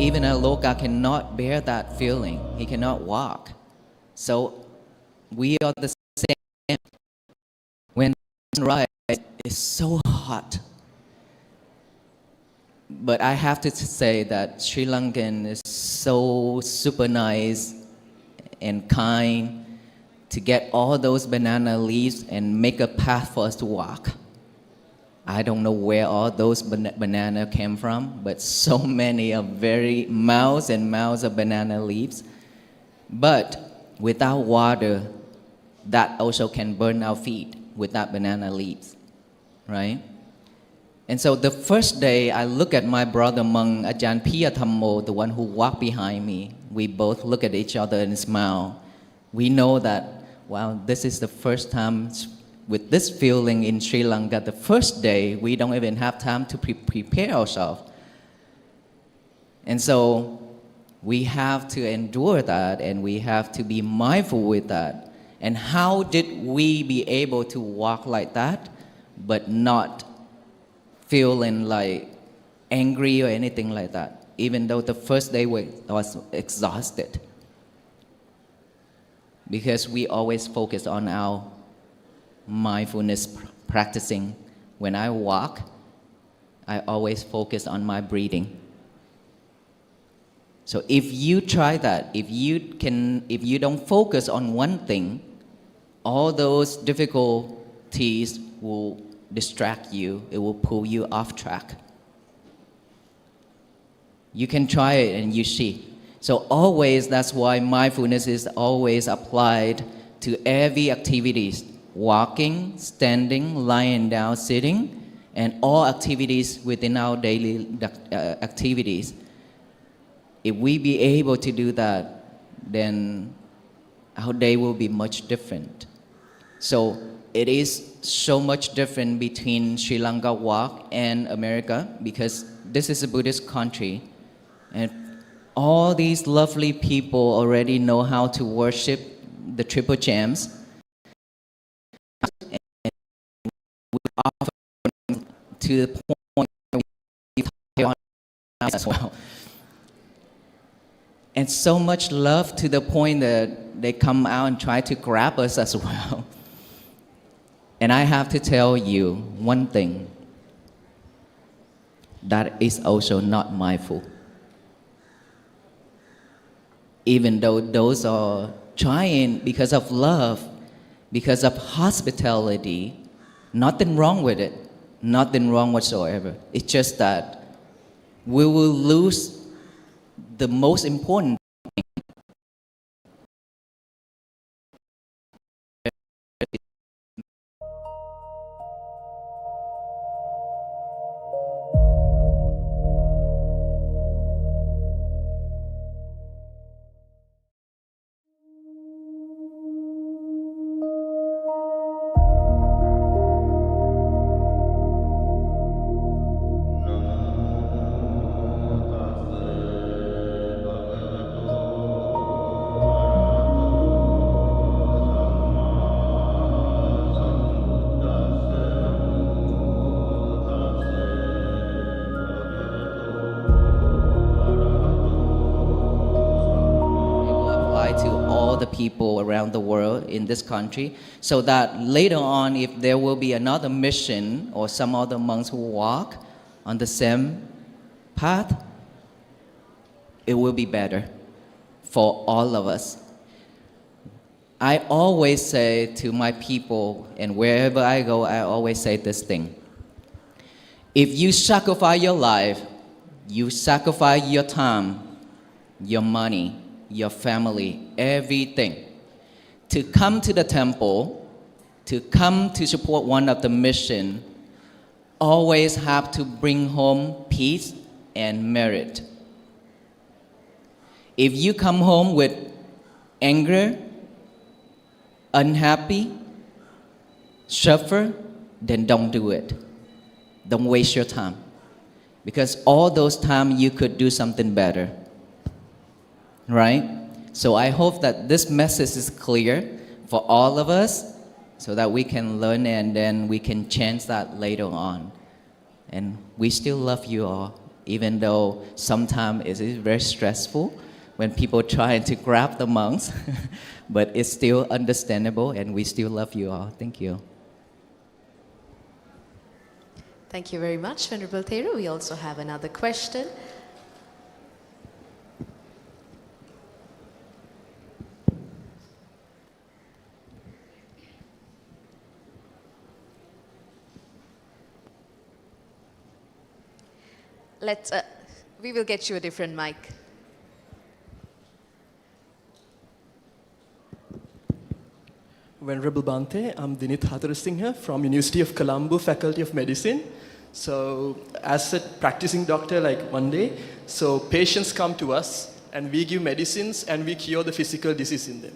even Aloka cannot bear that feeling. He cannot walk. So we are the same. When sunrise is so hot. But I have to say that Sri Lankan is so super nice and kind to get all those banana leaves and make a path for us to walk. I don't know where all those banana came from, but so many of very miles and miles of banana leaves. But without water, that also can burn our feet without banana leaves, right? And so the first day, I look at my brother monk, Ajahn Pia Thammo, the one who walked behind me. We both look at each other and smile. We know that, wow, this is the first time with this feeling in Sri Lanka. The first day, we don't even have time to prepare ourselves. And so we have to endure that, and we have to be mindful with that. And how did we be able to walk like that, but not feeling like angry or anything like that, even though the first day was exhausted? Because we always focus on our mindfulness practicing. When I walk, I always focus on my breathing. So if you try that, if you don't focus on one thing, all those difficulties will distract you. It will pull you off track. You can try it and you see. So always, that's why mindfulness is always applied to every activities: walking, standing, lying down, sitting, and all activities within our daily activities. If we be able to do that, then our day will be much different. So it is so much different between Sri Lanka walk and America, because this is a Buddhist country, and all these lovely people already know how to worship the triple gems. And we offer to the point where we talk on as well. And so much love to the point that they come out and try to grab us as well. And I have to tell you one thing, that is also not mindful. Even though those are trying because of love, because of hospitality, nothing wrong with it, nothing wrong whatsoever. It's just that we will lose the most important thing. People around the world in this country, so that later on, if there will be another mission or some other monks who walk on the same path, it will be better for all of us. I always say to my people, and wherever I go, I always say this thing: if you sacrifice your life, you sacrifice your time, your money, your family, everything, to come to the temple, to come to support one of the mission, always have to bring home peace and merit. If you come home with anger, unhappy, suffer, then don't do it. Don't waste your time, because all those time you could do something better. Right? So I hope that this message is clear for all of us, so that we can learn and then we can change that later on. And we still love you all even though sometimes it is very stressful when people try to grab the monks, but it's still understandable and we still love you all. Thank you. Thank you very much, Venerable Thera. We also have another question. We will get you a different mic. Venerable Bhante, I'm Dinit Hathurasinghe from University of Colombo Faculty of Medicine. So as a practicing doctor, like one day, so patients come to us and we give medicines and we cure the physical disease in them.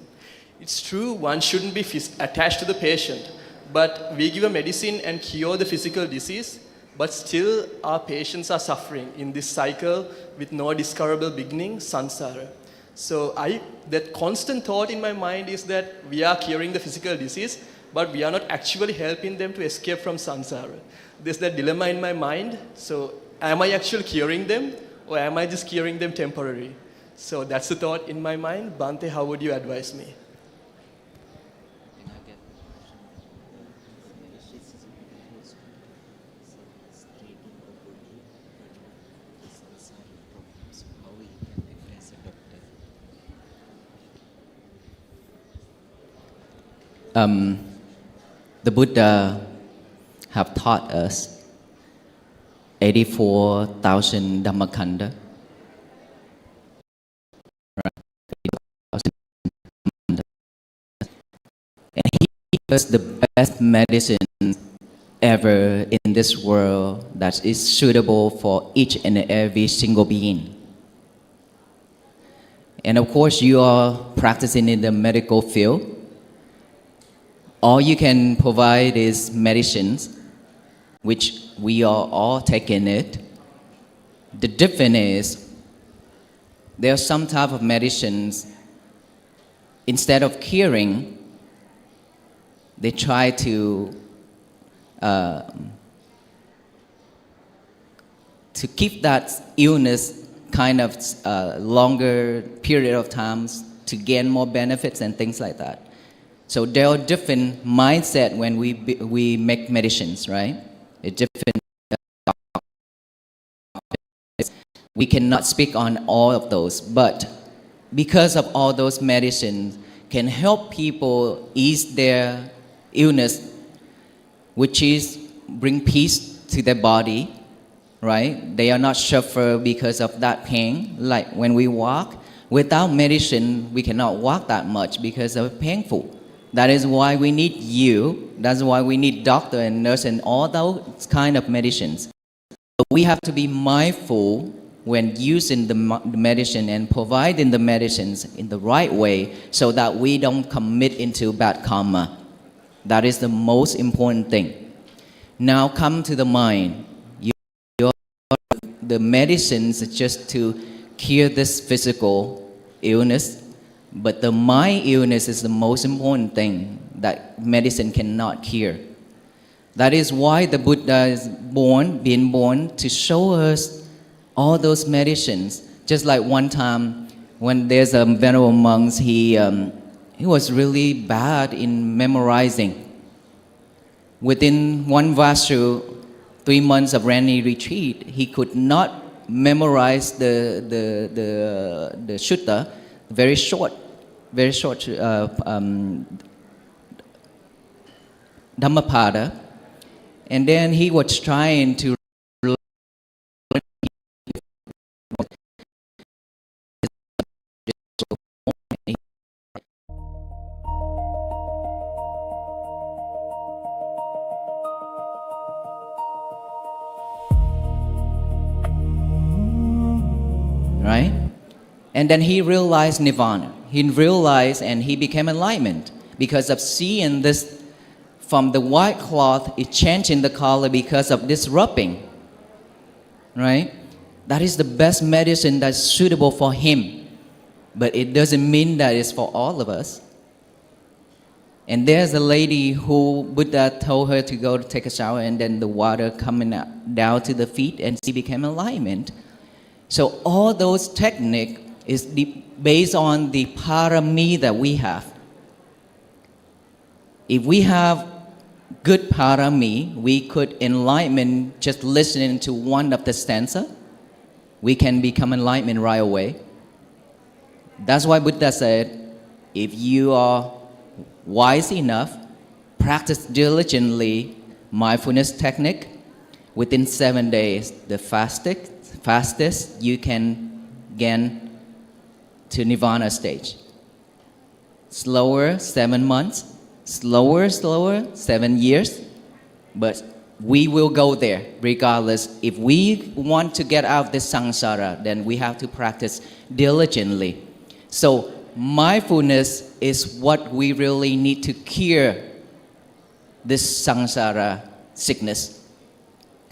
It's true, one shouldn't be attached to the patient, but we give a medicine and cure the physical disease, but still our patients are suffering in this cycle with no discoverable beginning, samsara. So that constant thought in my mind is that we are curing the physical disease, but we are not actually helping them to escape from samsara. There's that dilemma in my mind. So am I actually curing them, or am I just curing them temporarily? So that's the thought in my mind. Bhante, how would you advise me? The Buddha have taught us 84,000 Dhammakanda. And he gave us the best medicine ever in this world that is suitable for each and every single being. And of course, you are practicing in the medical field. All you can provide is medicines, which we are all taking it. The difference is, there are some type of medicines, instead of curing, they try to keep that illness kind of longer period of times to gain more benefits and things like that. So there are different mindset when we make medicines, right? A different. We cannot speak on all of those, but because of all those medicines can help people ease their illness, which is bring peace to their body, right? They are not suffer because of that pain. Like when we walk, without medicine, we cannot walk that much because of painful. That is why we need you. That's why we need doctor and nurse and all those kind of medicines. But we have to be mindful when using the medicine and providing the medicines in the right way so that we don't commit into bad karma. That is the most important thing. Now come to the mind. The medicines are just to cure this physical illness, but the mind illness is the most important thing that medicine cannot cure. That is why the Buddha is being born to show us all those medicines. Just like one time when there's a venerable monk, he was really bad in memorizing. Within one vasu, 3 months of rainy retreat, he could not memorize the sutta, very short Dhammapada, and then he was trying to right? And then he realized nirvana. He realized and he became enlightened because of seeing this from the white cloth, it changed in the color because of this rubbing, right? That is the best medicine that's suitable for him. But it doesn't mean that it's for all of us. And there's a lady who Buddha told her to go to take a shower, and then the water coming down to the feet, and she became enlightenment. So all those technique is based on the parami that we have. If we have good parami, we could enlightenment just listening to one of the stanza. We can become enlightenment right away. That's why Buddha said, if you are wise enough, practice diligently mindfulness technique. Within 7 days, the fastest you can get to nirvana stage. Slower, 7 months. Slower, 7 years. But we will go there regardless. If we want to get out of this samsara, then we have to practice diligently. So mindfulness is what we really need to cure this samsara sickness.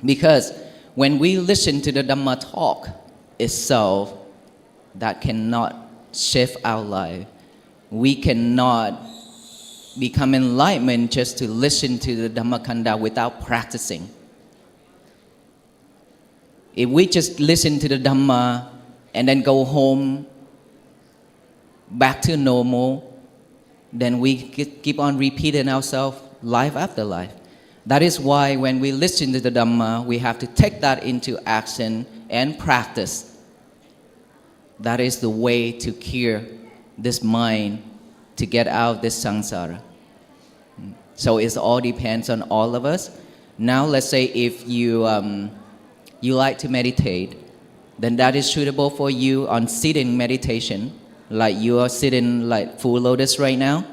Because when we listen to the Dhamma talk itself, that cannot shift our life. We cannot become enlightenment just to listen to the Dhammakanda without practicing. If we just listen to the Dhamma and then go home back to normal, then we keep on repeating ourselves life after life. That is why when we listen to the Dhamma, we have to take that into action and practice. That is the way to cure this mind, to get out of this samsara. So it all depends on all of us. Now let's say if you like to meditate, then that is suitable for you on sitting meditation, like you are sitting like full lotus right now.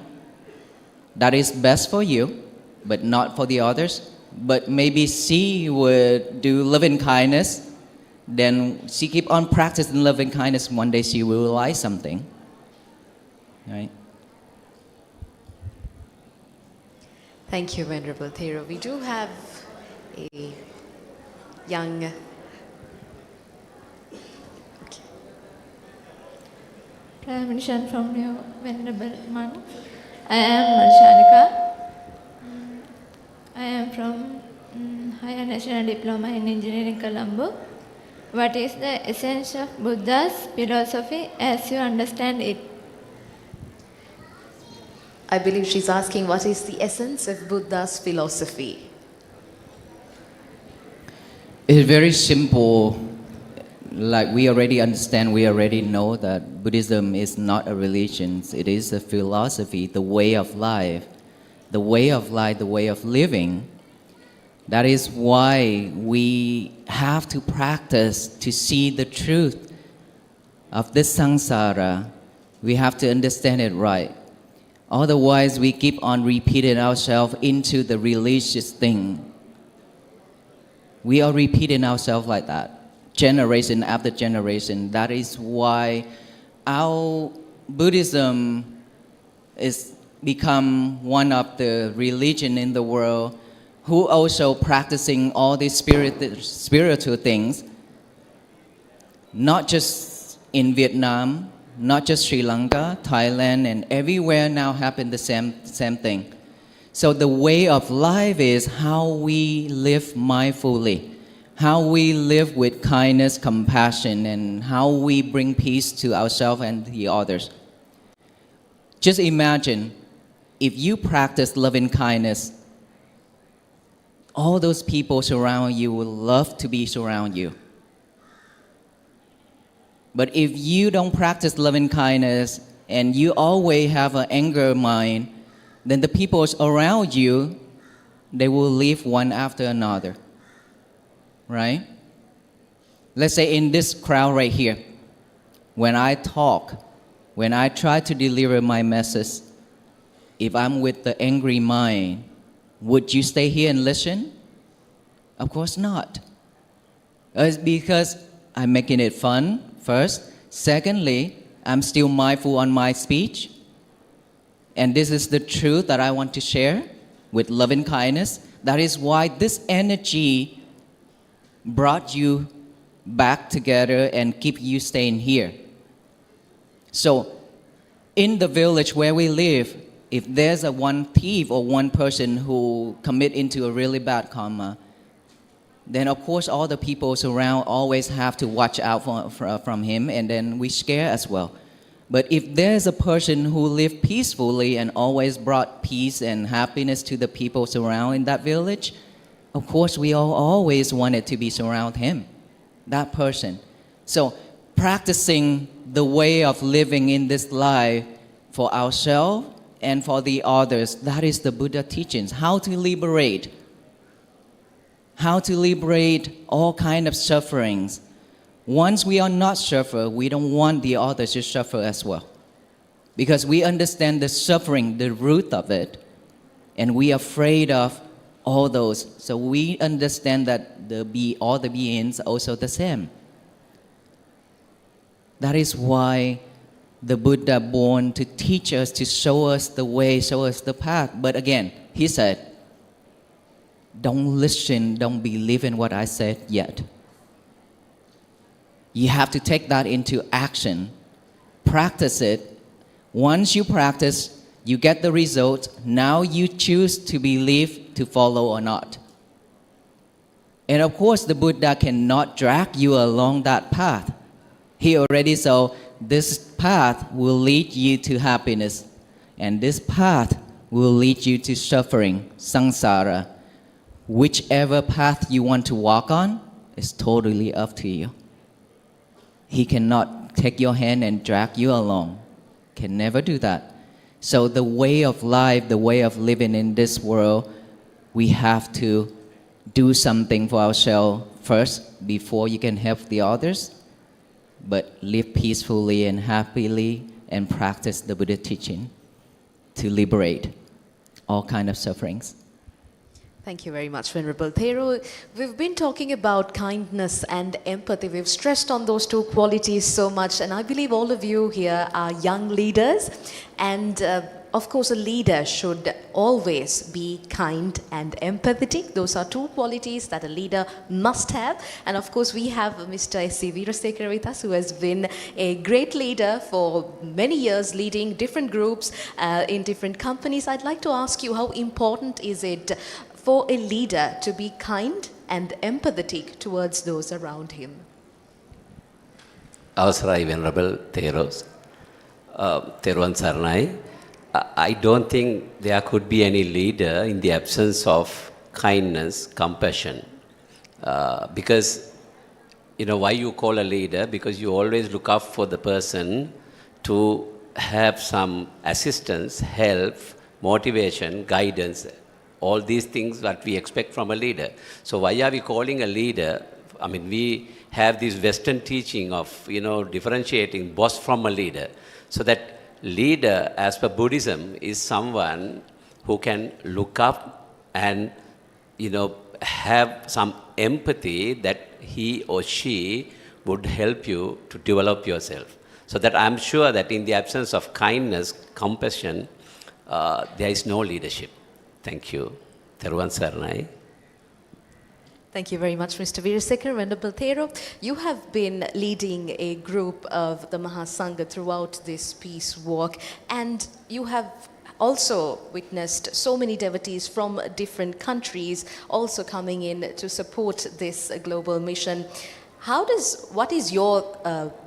That is best for you, but not for the others. But maybe she would do loving kindness, then she keep on practicing loving kindness. One day she will realize something, right? Thank you, Venerable Thera. We do have a young... Okay. Permission from you, Venerable Monk. I am Shanika. I am from Higher National Diploma in Engineering, Colombo. What is the essence of Buddha's philosophy as you understand it? I believe she's asking what is the essence of Buddha's philosophy. It's very simple. Like we already understand, we already know that Buddhism is not a religion. It is a philosophy, the way of life. The way of life, the way of living. That is why we have to practice to see the truth of this samsara. We have to understand it right. Otherwise, we keep on repeating ourselves into the religious thing. We are repeating ourselves like that, generation after generation. That is why our Buddhism is become one of the religion in the world who also practicing all these spiritual things, not just in Vietnam, not just Sri Lanka, Thailand, and everywhere now happen the same thing. So the way of life is how we live mindfully, how we live with kindness, compassion, and how we bring peace to ourselves and the others. Just imagine if you practice loving kindness, all those people surround you will love to be surround you. But if you don't practice loving kindness and you always have an anger mind, then the people around you, they will leave one after another, right? Let's say in this crowd right here, when I talk, when I try to deliver my message, if I'm with the angry mind, would you stay here and listen? Of course not. It's because I'm making it fun, first. Secondly, I'm still mindful on my speech. And this is the truth that I want to share with loving kindness. That is why this energy brought you back together and keep you staying here. So, in the village where we live, if there's a one thief or one person who commit into a really bad karma, then of course all the people around always have to watch out from him, and then we scare as well. But if there's a person who lived peacefully and always brought peace and happiness to the people around in that village, of course we all always wanted to be surround him, that person. So practicing the way of living in this life for ourselves and for the others, that is the Buddha teachings. How to liberate all kind of sufferings. Once we are not suffer, we don't want the others to suffer as well. Because we understand the suffering, the root of it, and we are afraid of all those. So we understand that all the beings are also the same. That is why the Buddha born to teach us, to show us the way, show us the path. But again, he said, don't listen, don't believe in what I said yet. You have to take that into action. Practice it. Once you practice, you get the result. Now you choose to believe, to follow or not. And of course, the Buddha cannot drag you along that path. He already saw this path will lead you to happiness, and this path will lead you to suffering, samsara. Whichever path you want to walk on is totally up to you. He cannot take your hand and drag you along. Can never do that. So the way of life, the way of living in this world, we have to do something for ourselves first before you can help the others. But live peacefully and happily and practice the Buddha teaching to liberate all kind of sufferings. Thank you very much, Venerable Thera. We've been talking about kindness and empathy. We've stressed on those two qualities so much, and I believe all of you here are young leaders. And of course, a leader should always be kind and empathetic. Those are two qualities that a leader must have. And of course, we have Mr. S.C. Veerasekara with us, who has been a great leader for many years, leading different groups in different companies. I'd like to ask you, how important is it for a leader to be kind and empathetic towards those around him? Avasrai Venerable Theros, Theruvan Saranai. I don't think there could be any leader in the absence of kindness, compassion. Because, why you call a leader? Because you always look up for the person to have some assistance, help, motivation, guidance, all these things that we expect from a leader. So why are we calling a leader? I mean, we have this Western teaching of, differentiating boss from a leader. So that leader, as per Buddhism, is someone who can look up and, have some empathy that he or she would help you to develop yourself. So that I'm sure that in the absence of kindness, compassion, there is no leadership. Thank you. Theruvan Saranai. Thank you very much, Mr. Veerasekara. Venerable Thera, you have been leading a group of the Mahasangha throughout this peace walk, and you have also witnessed so many devotees from different countries also coming in to support this global mission. What is your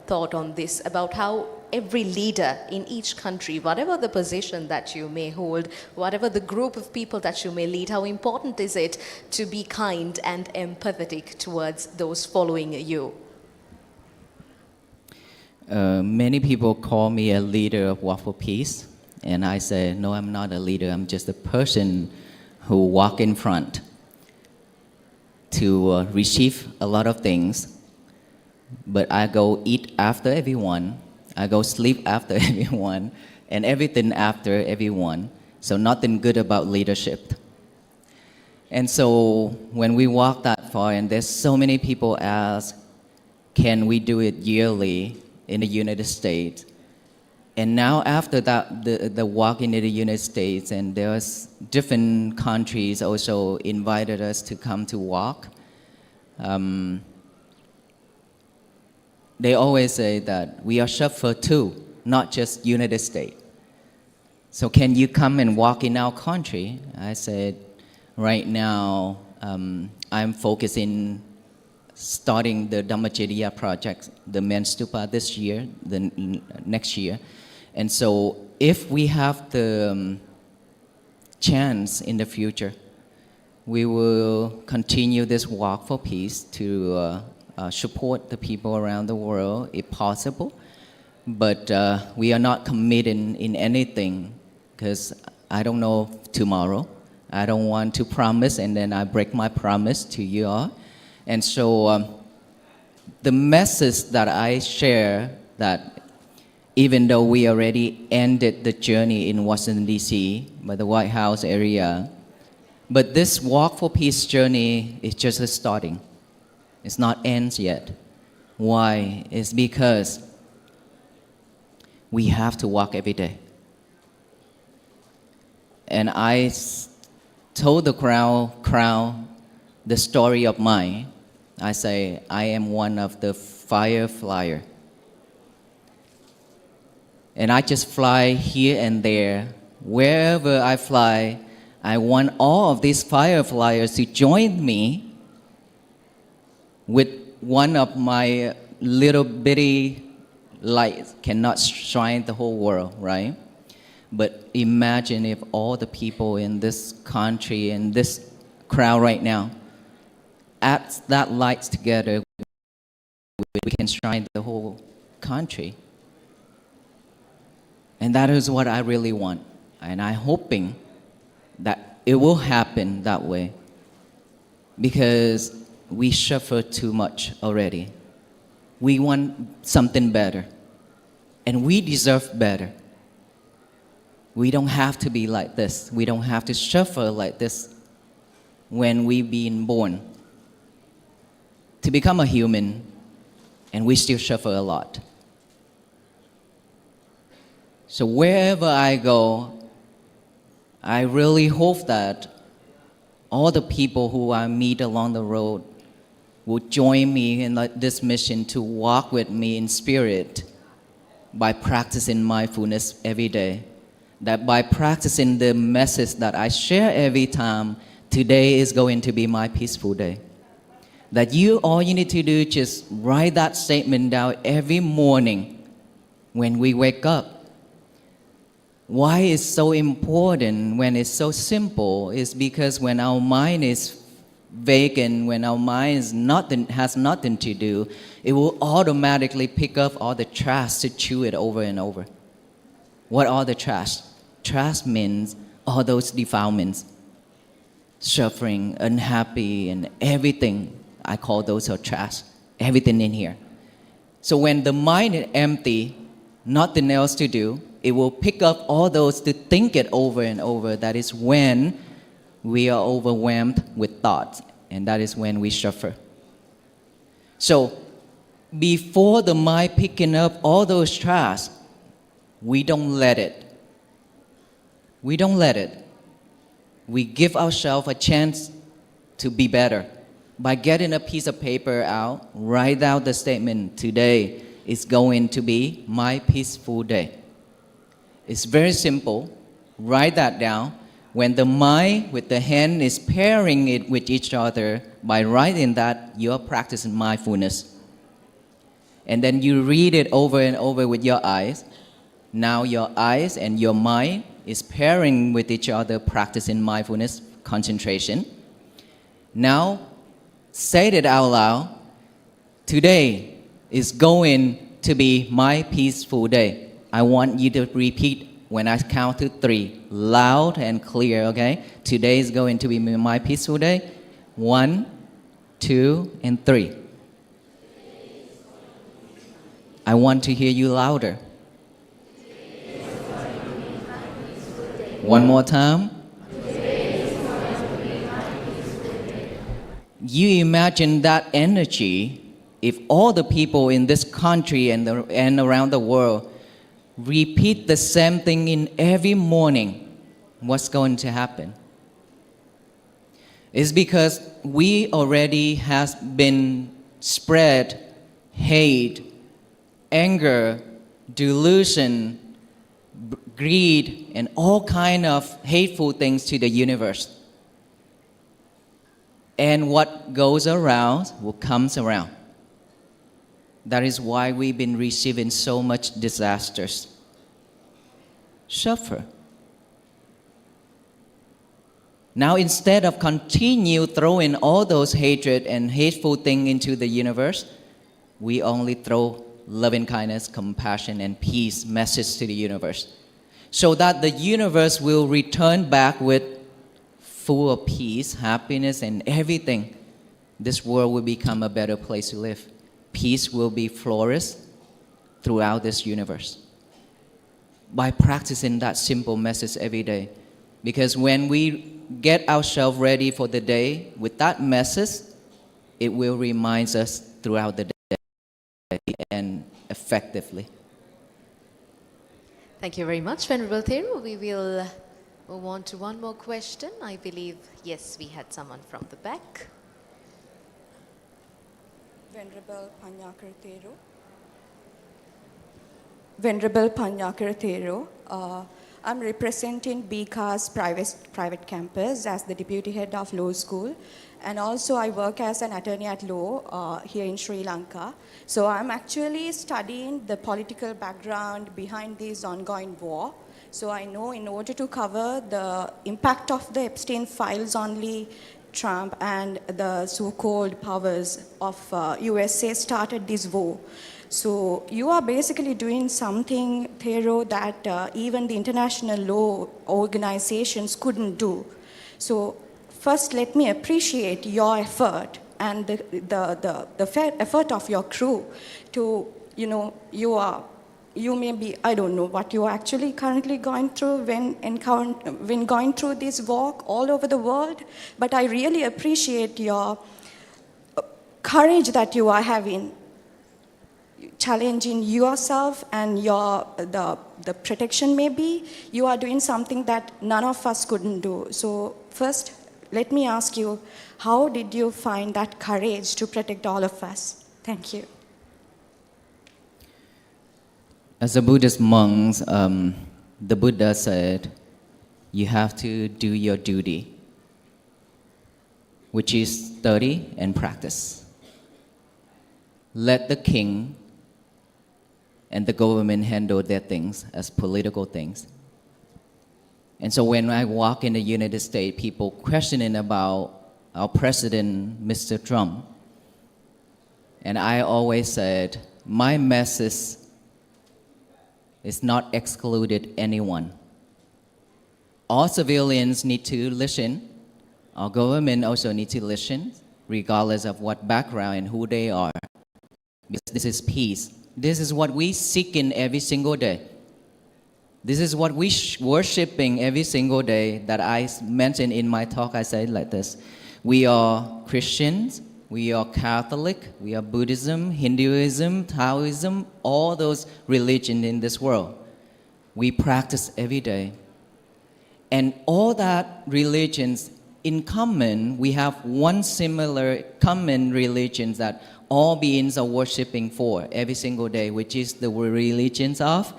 thought on this, about how every leader in each country, whatever the position that you may hold, whatever the group of people that you may lead, how important is it to be kind and empathetic towards those following you? Many people call me a leader of Walk for Peace, and I say, no, I'm not a leader. I'm just a person who walk in front to receive a lot of things, but I go eat after everyone. I go sleep after everyone, and everything after everyone. So nothing good about leadership. And so when we walk that far, and there's so many people ask, can we do it yearly in the United States? And now after that, the walk in the United States, and there's different countries also invited us to come to walk. They always say that we are suffer too, not just United States. So can you come and walk in our country? I said, right now, I'm focusing starting the Dhammacharya project, the men's stupa this year, the next year. And so if we have the chance in the future, we will continue this walk for peace to support the people around the world if possible. But we are not committed in anything because I don't know tomorrow. I don't want to promise and then I break my promise to you all. And so the message that I share, that even though we already ended the journey in Washington, D.C., by the White House area, but this Walk for Peace journey is just starting. It's not ends yet. Why? It's because we have to walk every day. And I told the crowd the story of mine. I say, I am one of the fire flyer. And I just fly here and there. Wherever I fly, I want all of these fire flyers to join me with one of my little bitty lights. Cannot shine the whole world, right? But imagine if all the people in this country, in this crowd right now, add that lights together, we can shine the whole country. And that is what I really want. And I'm hoping that it will happen that way because we suffer too much already. We want something better. And we deserve better. We don't have to be like this. We don't have to suffer like this when we've been born. To become a human, and we still suffer a lot. So wherever I go, I really hope that all the people who I meet along the road will join me in this mission to walk with me in spirit by practicing mindfulness every day. That by practicing the message that I share every time, today is going to be my peaceful day. That all you need to do is just write that statement down every morning when we wake up. Why it's so important when it's so simple is because when our mind is vacant, when our mind has nothing to do, it will automatically pick up all the trash to chew it over and over. What are the trash? Trash means all those defilements, suffering, unhappy, and everything. I call those are trash, everything in here. So when the mind is empty, nothing else to do, it will pick up all those to think it over and over. That is when we are overwhelmed with thoughts, and that is when we suffer. So before the mind picking up all those trash, we don't let it. We don't let it. We give ourselves a chance to be better. By getting a piece of paper out, write out the statement, today is going to be my peaceful day. It's very simple. Write that down. When the mind with the hand is pairing it with each other, by writing that, you're practicing mindfulness. And then you read it over and over with your eyes. Now your eyes and your mind is pairing with each other, practicing mindfulness, concentration. Now, say it out loud. Today is going to be my peaceful day. I want you to repeat when I count to 3, loud and clear, okay? Today is going to be my peaceful day. 1, 2, and 3. I want to hear you louder. One more time. You imagine that energy, if all the people in this country and around the world repeat the same thing in every morning, what's going to happen? It's because we already has been spread hate, anger, delusion greed, and all kind of hateful things to the universe. And what goes around will comes around. That is why we've been receiving so much disasters. Suffer. Now instead of continue throwing all those hatred and hateful things into the universe, we only throw loving kindness, compassion, and peace message to the universe. So that the universe will return back with full of peace, happiness, and everything. This world will become a better place to live. Peace will be flourished throughout this universe. By practicing that simple message every day. Because when we get ourselves ready for the day with that message, it will remind us throughout the day and effectively. Thank you very much, Venerable Thera. We will move on to one more question. I believe, yes, we had someone from the back. Venerable Pannakara Thera. Venerable Pannakara Thera, I'm representing BCA's private campus as the deputy head of law school, and also I work as an attorney at law here in Sri Lanka. So I'm actually studying the political background behind this ongoing war. So I know in order to cover the impact of the Epstein files only, Trump and the so-called powers of USA started this war. So you are basically doing something, Thera, that even the international law organizations couldn't do. So first, let me appreciate your effort and the effort of your crew to, you may be, I don't know what you are actually currently going through when going through this walk all over the world, but I really appreciate your courage that you are having, challenging yourself and the protection maybe. You are doing something that none of us couldn't do. So first, let me ask you, how did you find that courage to protect all of us? Thank you. As a Buddhist monk, the Buddha said, you have to do your duty, which is study and practice. Let the king and the government handle their things as political things. And so when I walk in the United States, people questioning about our president, Mr. Trump, and I always said, my message is not excluded anyone. All civilians need to listen. Our government also need to listen, regardless of what background and who they are. Because this is peace. This is what we seek in every single day. This is what we worshiping every single day that I mentioned in my talk. I said like this. We are Christians, we are Catholic, we are Buddhism, Hinduism, Taoism, all those religions in this world. We practice every day. And all that religions in common, we have one similar common religion that all beings are worshiping for every single day, which is the religions of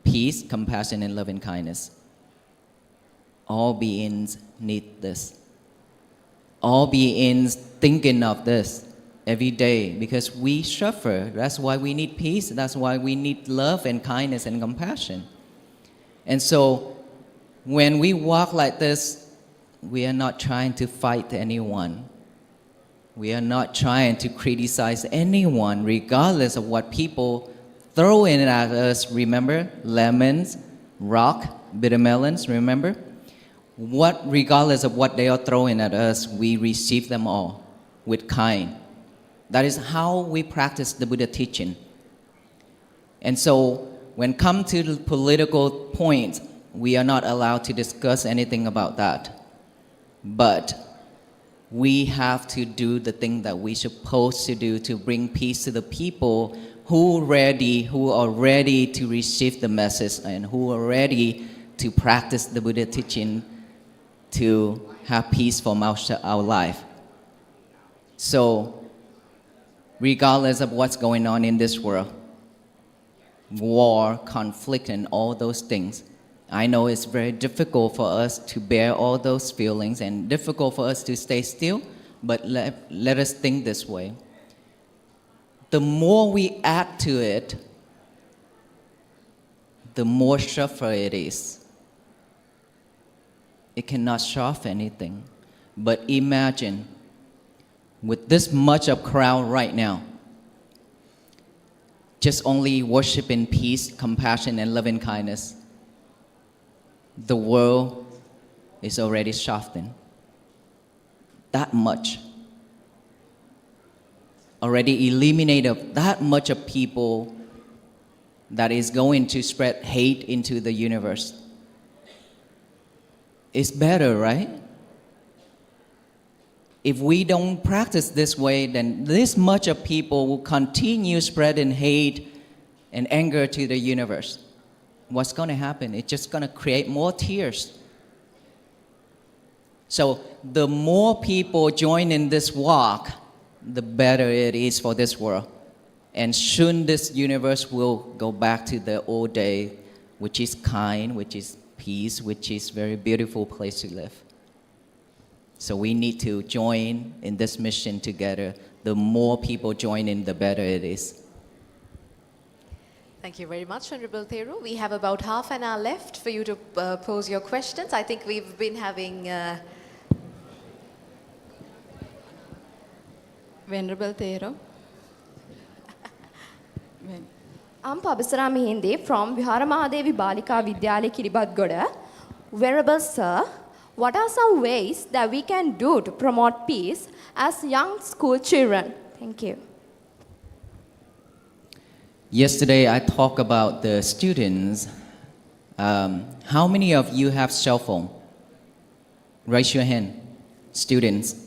peace, compassion, and loving kindness. All beings need this. All beings thinking of this every day because we suffer. That's why we need peace. That's why we need love and kindness and compassion. And so when we walk like this, we are not trying to fight anyone. We are not trying to criticize anyone regardless of what people throw in at us. Remember, lemons, rock, bitter melons, remember? Regardless of what they are throwing at us, we receive them all with kind. That is how we practice the Buddha teaching. And so when come to the political point, we are not allowed to discuss anything about that. But we have to do the thing that we're supposed to do to bring peace to the people who are ready to receive the message and who are ready to practice the Buddha teaching to have peace from our life. So, regardless of what's going on in this world, war, conflict, and all those things. I know it's very difficult for us to bear all those feelings and difficult for us to stay still, but let us think this way. The more we add to it, the more suffer it is. It cannot solve anything. But imagine, with this much of crowd right now, just only worship in peace, compassion, and loving kindness, the world is already softened. That much. Already eliminated that much of people that is going to spread hate into the universe. It's better, right? If we don't practice this way, then this much of people will continue spreading hate and anger to the universe. What's going to happen? It's just going to create more tears. So the more people join in this walk, the better it is for this world. And soon this universe will go back to the old day, which is kind, which is peace, which is very beautiful place to live. So we need to join in this mission together. The more people join in, the better it is. Thank you very much, Venerable Thero. We have about half an hour left for you to pose your questions. I think we've been having... Venerable Thero. I'm Pabasara Mihinde from Viharamahadevi Balika Vidyalaya Kiribadgoda. Venerable Sir, what are some ways that we can do to promote peace as young school children? Thank you. Yesterday I talked about the students. How many of you have cell phone? Raise your hand. Students.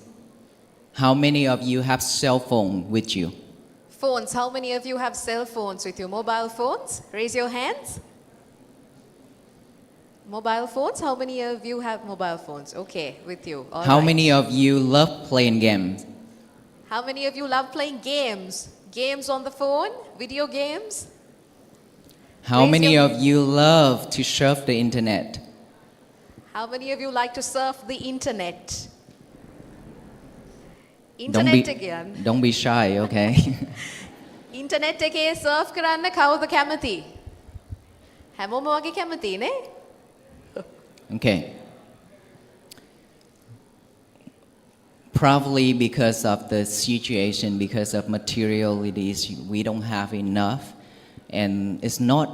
How many of you have cell phone with you? Phones. How many of you have cell phones with you? Mobile phones? Raise your hands. Mobile phones? How many of you have mobile phones? Okay, with you. All How right. many of you love playing games? How many of you love playing games? Games on the phone? Video games? How Raise many your- of you love to surf the internet? How many of you like to surf the internet? Don't Internet be, again. don't be shy, okay? Internet එකේ surf කරන්න කවුද කැමති? හැමෝම වගේ කැමති නේ? Okay. Probably because of the situation, because of materialities, we don't have enough. And it's not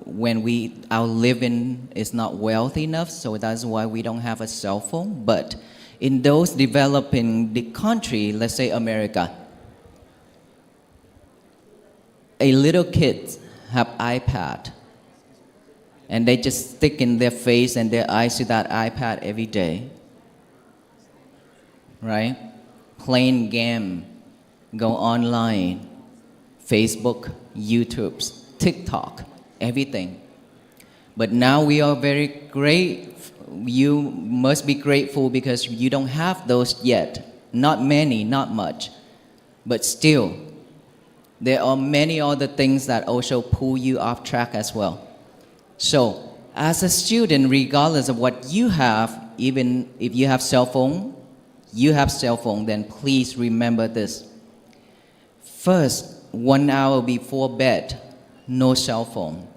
when our living is not wealthy enough, so that's why we don't have a cell phone. But in those developing the country, let's say America, a little kids have iPad, and they just stick in their face and their eyes to that iPad every day, right? Playing game, go online, Facebook, YouTube, TikTok, everything. But now we are very great. You must be grateful because you don't have those yet. Not many, not much. But still, there are many other things that also pull you off track as well. So, as a student, regardless of what you have, even if you have cell phone, then please remember this. First, 1 hour before bed, no cell phone.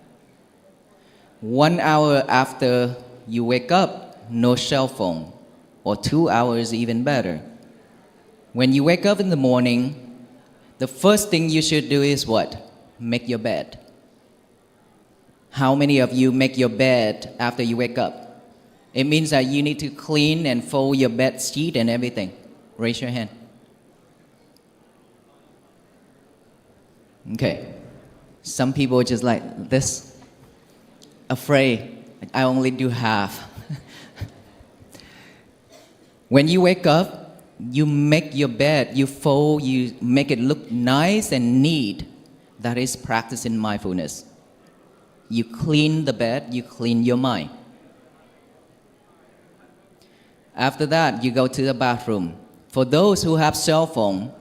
1 hour after you wake up, no cell phone, or 2 hours even better. When you wake up in the morning, the first thing you should do is what? Make your bed. How many of you make your bed after you wake up? It means that you need to clean and fold your bed sheet and everything. Raise your hand. Okay. Some people are just like this, afraid. I only do half. When you wake up, you make your bed, you fold, you make it look nice and neat. That is practicing mindfulness. You clean the bed, you clean your mind. After that, you go to the bathroom. For those who have cell phone,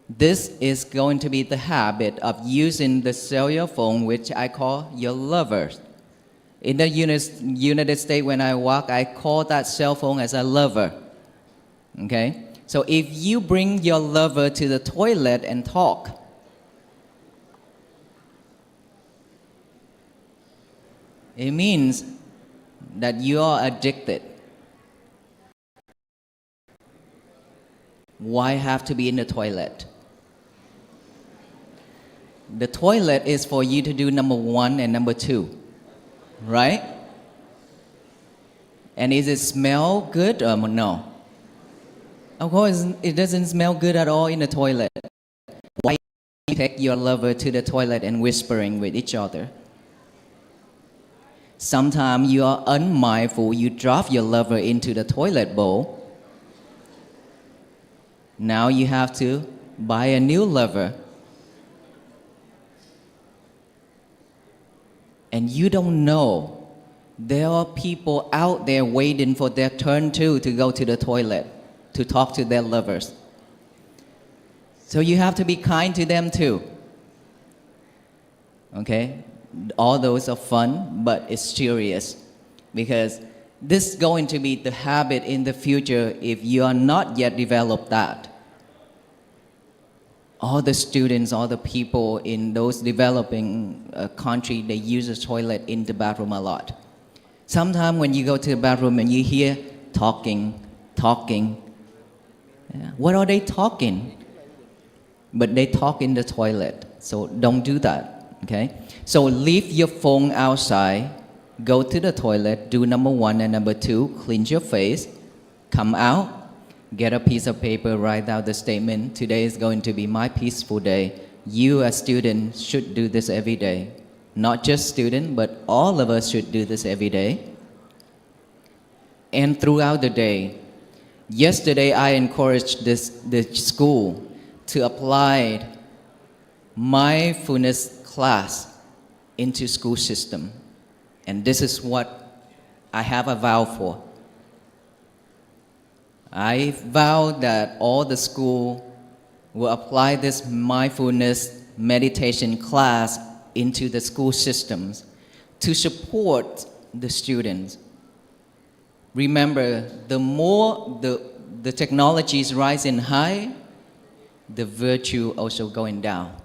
This is going to be the habit of using the cellular phone, which I call your lover. In the United States, when I walk, I call that cell phone as a lover. Okay? So if you bring your lover to the toilet and talk, it means that you are addicted. Why have to be in the toilet? The toilet is for you to do number 1 and number 2, right? And is it smell good or no? Of course, it doesn't smell good at all in the toilet. Why you take your lover to the toilet and whispering with each other? Sometimes you are unmindful, you drop your lover into the toilet bowl. Now you have to buy a new lover. And you don't know, there are people out there waiting for their turn too to go to the toilet, to talk to their lovers. So you have to be kind to them too. Okay? All those are fun, but it's serious. Because this is going to be the habit in the future if you are not yet developed that. All the students, all the people in those developing countries, they use the toilet in the bathroom a lot. Sometimes when you go to the bathroom and you hear talking, what are they talking? But they talk in the toilet, so don't do that, okay? So leave your phone outside, go to the toilet, do number 1 and number 2, cleanse your face, come out, get a piece of paper, write out the statement. Today is going to be my peaceful day. You as students should do this every day. Not just students, but all of us should do this every day. And throughout the day, yesterday I encouraged the school to apply mindfulness class into school system. And this is what I have a vow for. I vow that all the school will apply this mindfulness meditation class into the school systems to support the students. Remember, the more the technology is rising high, the virtue also going down.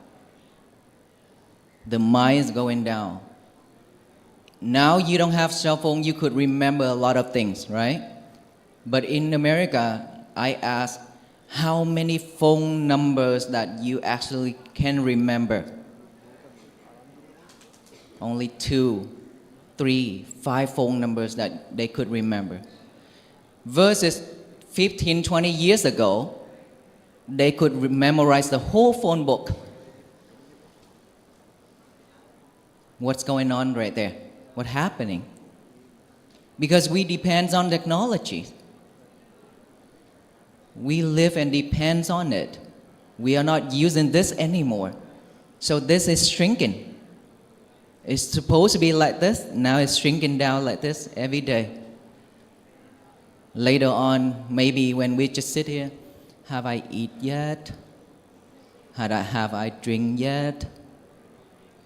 The mind is going down. Now you don't have cell phone, you could remember a lot of things, right? But in America, I asked how many phone numbers that you actually can remember. Only 2, 3, 5 phone numbers that they could remember. Versus 15, 20 years ago, they could memorize the whole phone book. What's going on right there? What's happening? Because we depend on technology. We live and depend on it. We are not using this anymore. So this is shrinking. It's supposed to be like this. Now it's shrinking down like this every day. Later on, maybe when we just sit here, have I eaten yet? Have I drink yet?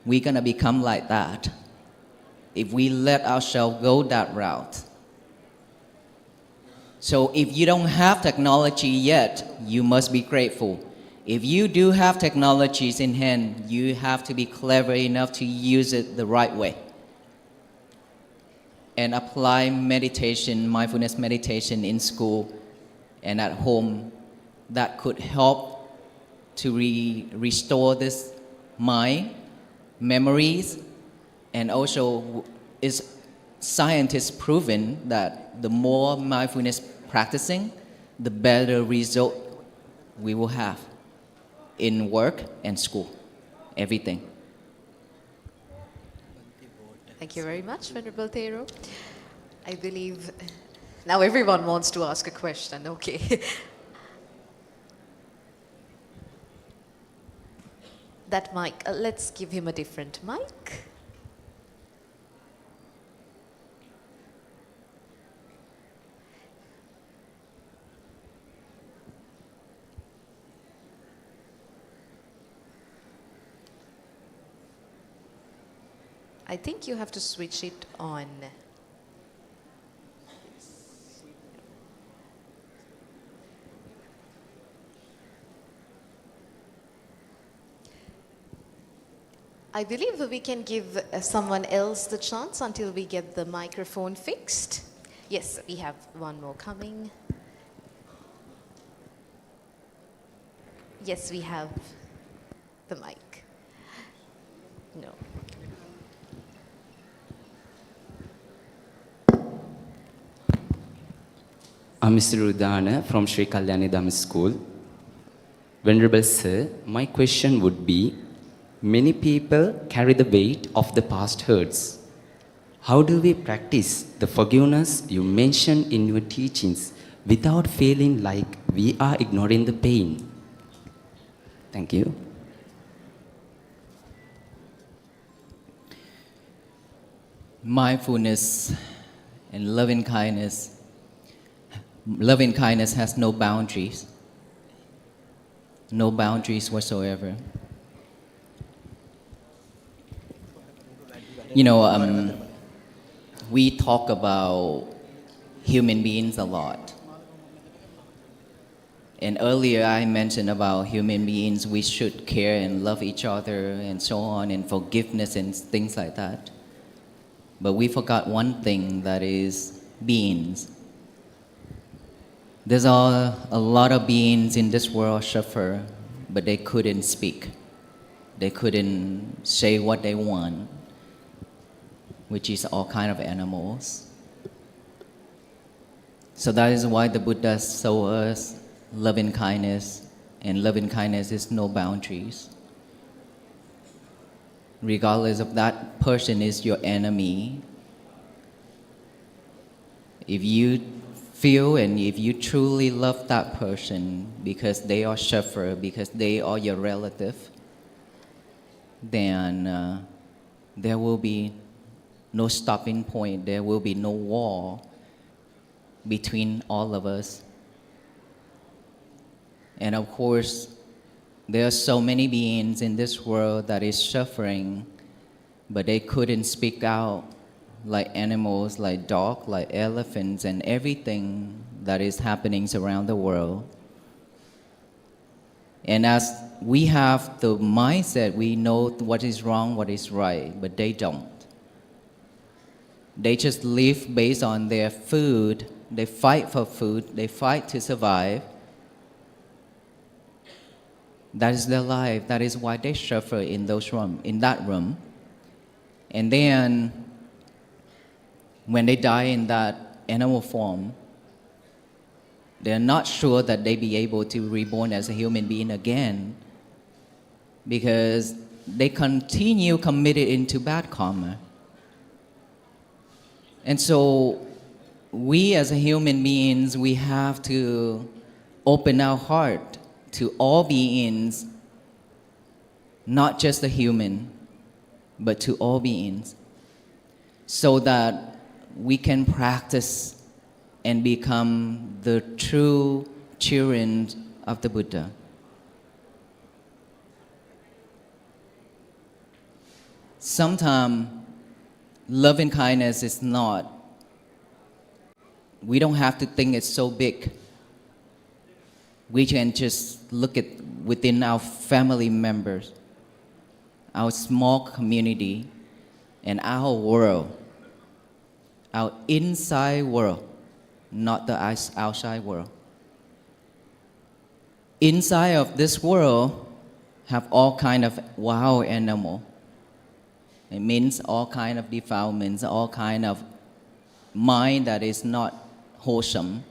We're going to become like that if we let ourselves go that route. So if you don't have technology yet, you must be grateful. If you do have technologies in hand, you have to be clever enough to use it the right way. And apply meditation, mindfulness meditation in school and at home. That could help to restore this mind, memories, and also is scientists proven that the more mindfulness practicing, the better result we will have in work and school, everything. Thank you very much, Venerable Thero. I believe now everyone wants to ask a question. Okay. That mic, let's give him a different mic. I think you have to switch it on. I believe we can give someone else the chance until we get the microphone fixed. Yes, we have one more coming. Yes, we have the mic. No. I'm Mr. Udana from Sri Kalyani Dhamma School. Venerable Sir, my question would be, many people carry the weight of the past hurts. How do we practice the forgiveness you mentioned in your teachings without feeling like we are ignoring the pain? Thank you. Mindfulness and loving kindness. Loving kindness has no boundaries. No boundaries whatsoever. You know, we talk about human beings a lot. And earlier I mentioned about human beings, we should care and love each other and so on, and forgiveness and things like that. But we forgot one thing, that is beings. There's a lot of beings in this world suffer, but they couldn't speak. They couldn't say what they want, which is all kind of animals. So that is why the Buddha showed us loving kindness, and loving kindness is no boundaries. Regardless of that person is your enemy, if you feel and if you truly love that person because they are suffer, because they are your relative, then there will be no stopping point, there will be no wall between all of us. And of course, there are so many beings in this world that is suffering, but they couldn't speak out, like animals, like dogs, like elephants, and everything that is happening around the world. And as we have the mindset, we know what is wrong, what is right, but they don't. They just live based on their food. They fight for food. They fight to survive. That is their life. That is why they suffer in that room. And then, when they die in that animal form, they're not sure that they be able to reborn as a human being again, because they continue committed into bad karma. And so, we as a human beings, we have to open our heart to all beings, not just the human, but to all beings, so that we can practice and become the true children of the Buddha. Sometimes loving kindness is not, we don't have to think it's so big. We can just look at within our family members, our small community, and our world, our inside world, not the outside world. Inside of this world have all kind of wild animal. It means all kind of defilements, all kind of mind that is not wholesome.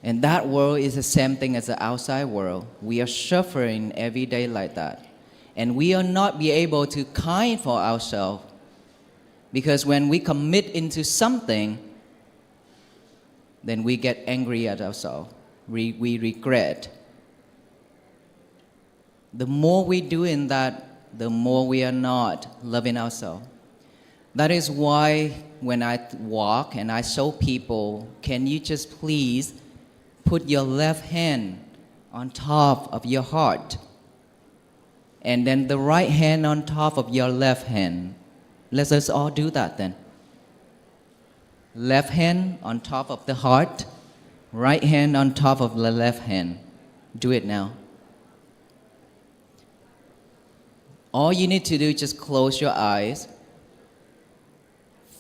And that world is the same thing as the outside world. We are suffering every day like that. And we are not be able to kind for ourselves, because when we commit into something, then we get angry at ourselves. We regret. The more we do in that, the more we are not loving ourselves. That is why when I walk and I show people, can you just please put your left hand on top of your heart And then the right hand on top of your left hand. Let us all do that then. Left hand on top of the heart, right hand on top of the left hand. Do it now. All you need to do is just close your eyes.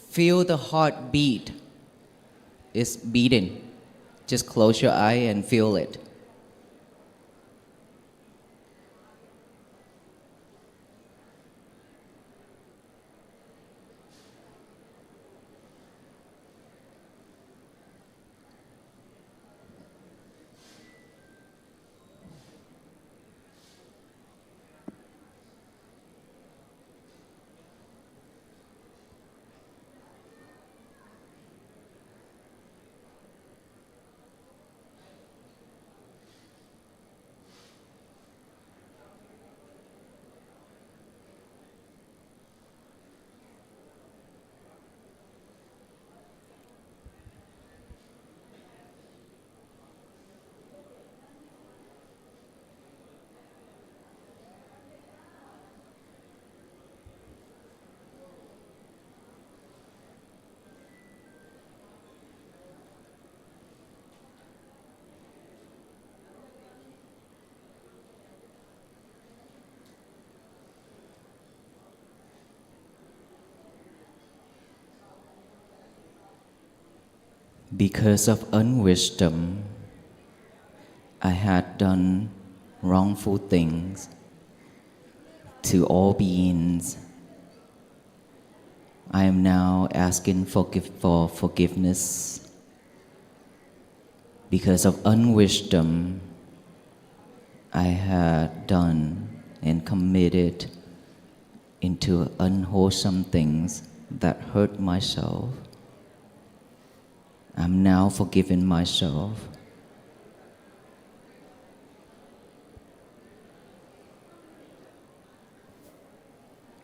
Feel the heartbeat. It's beating. Just close your eye and feel it. Because of unwisdom, I had done wrongful things to all beings. I am now asking for forgiveness. Because of unwisdom, I had done and committed into unwholesome things that hurt myself. I'm now forgiving myself.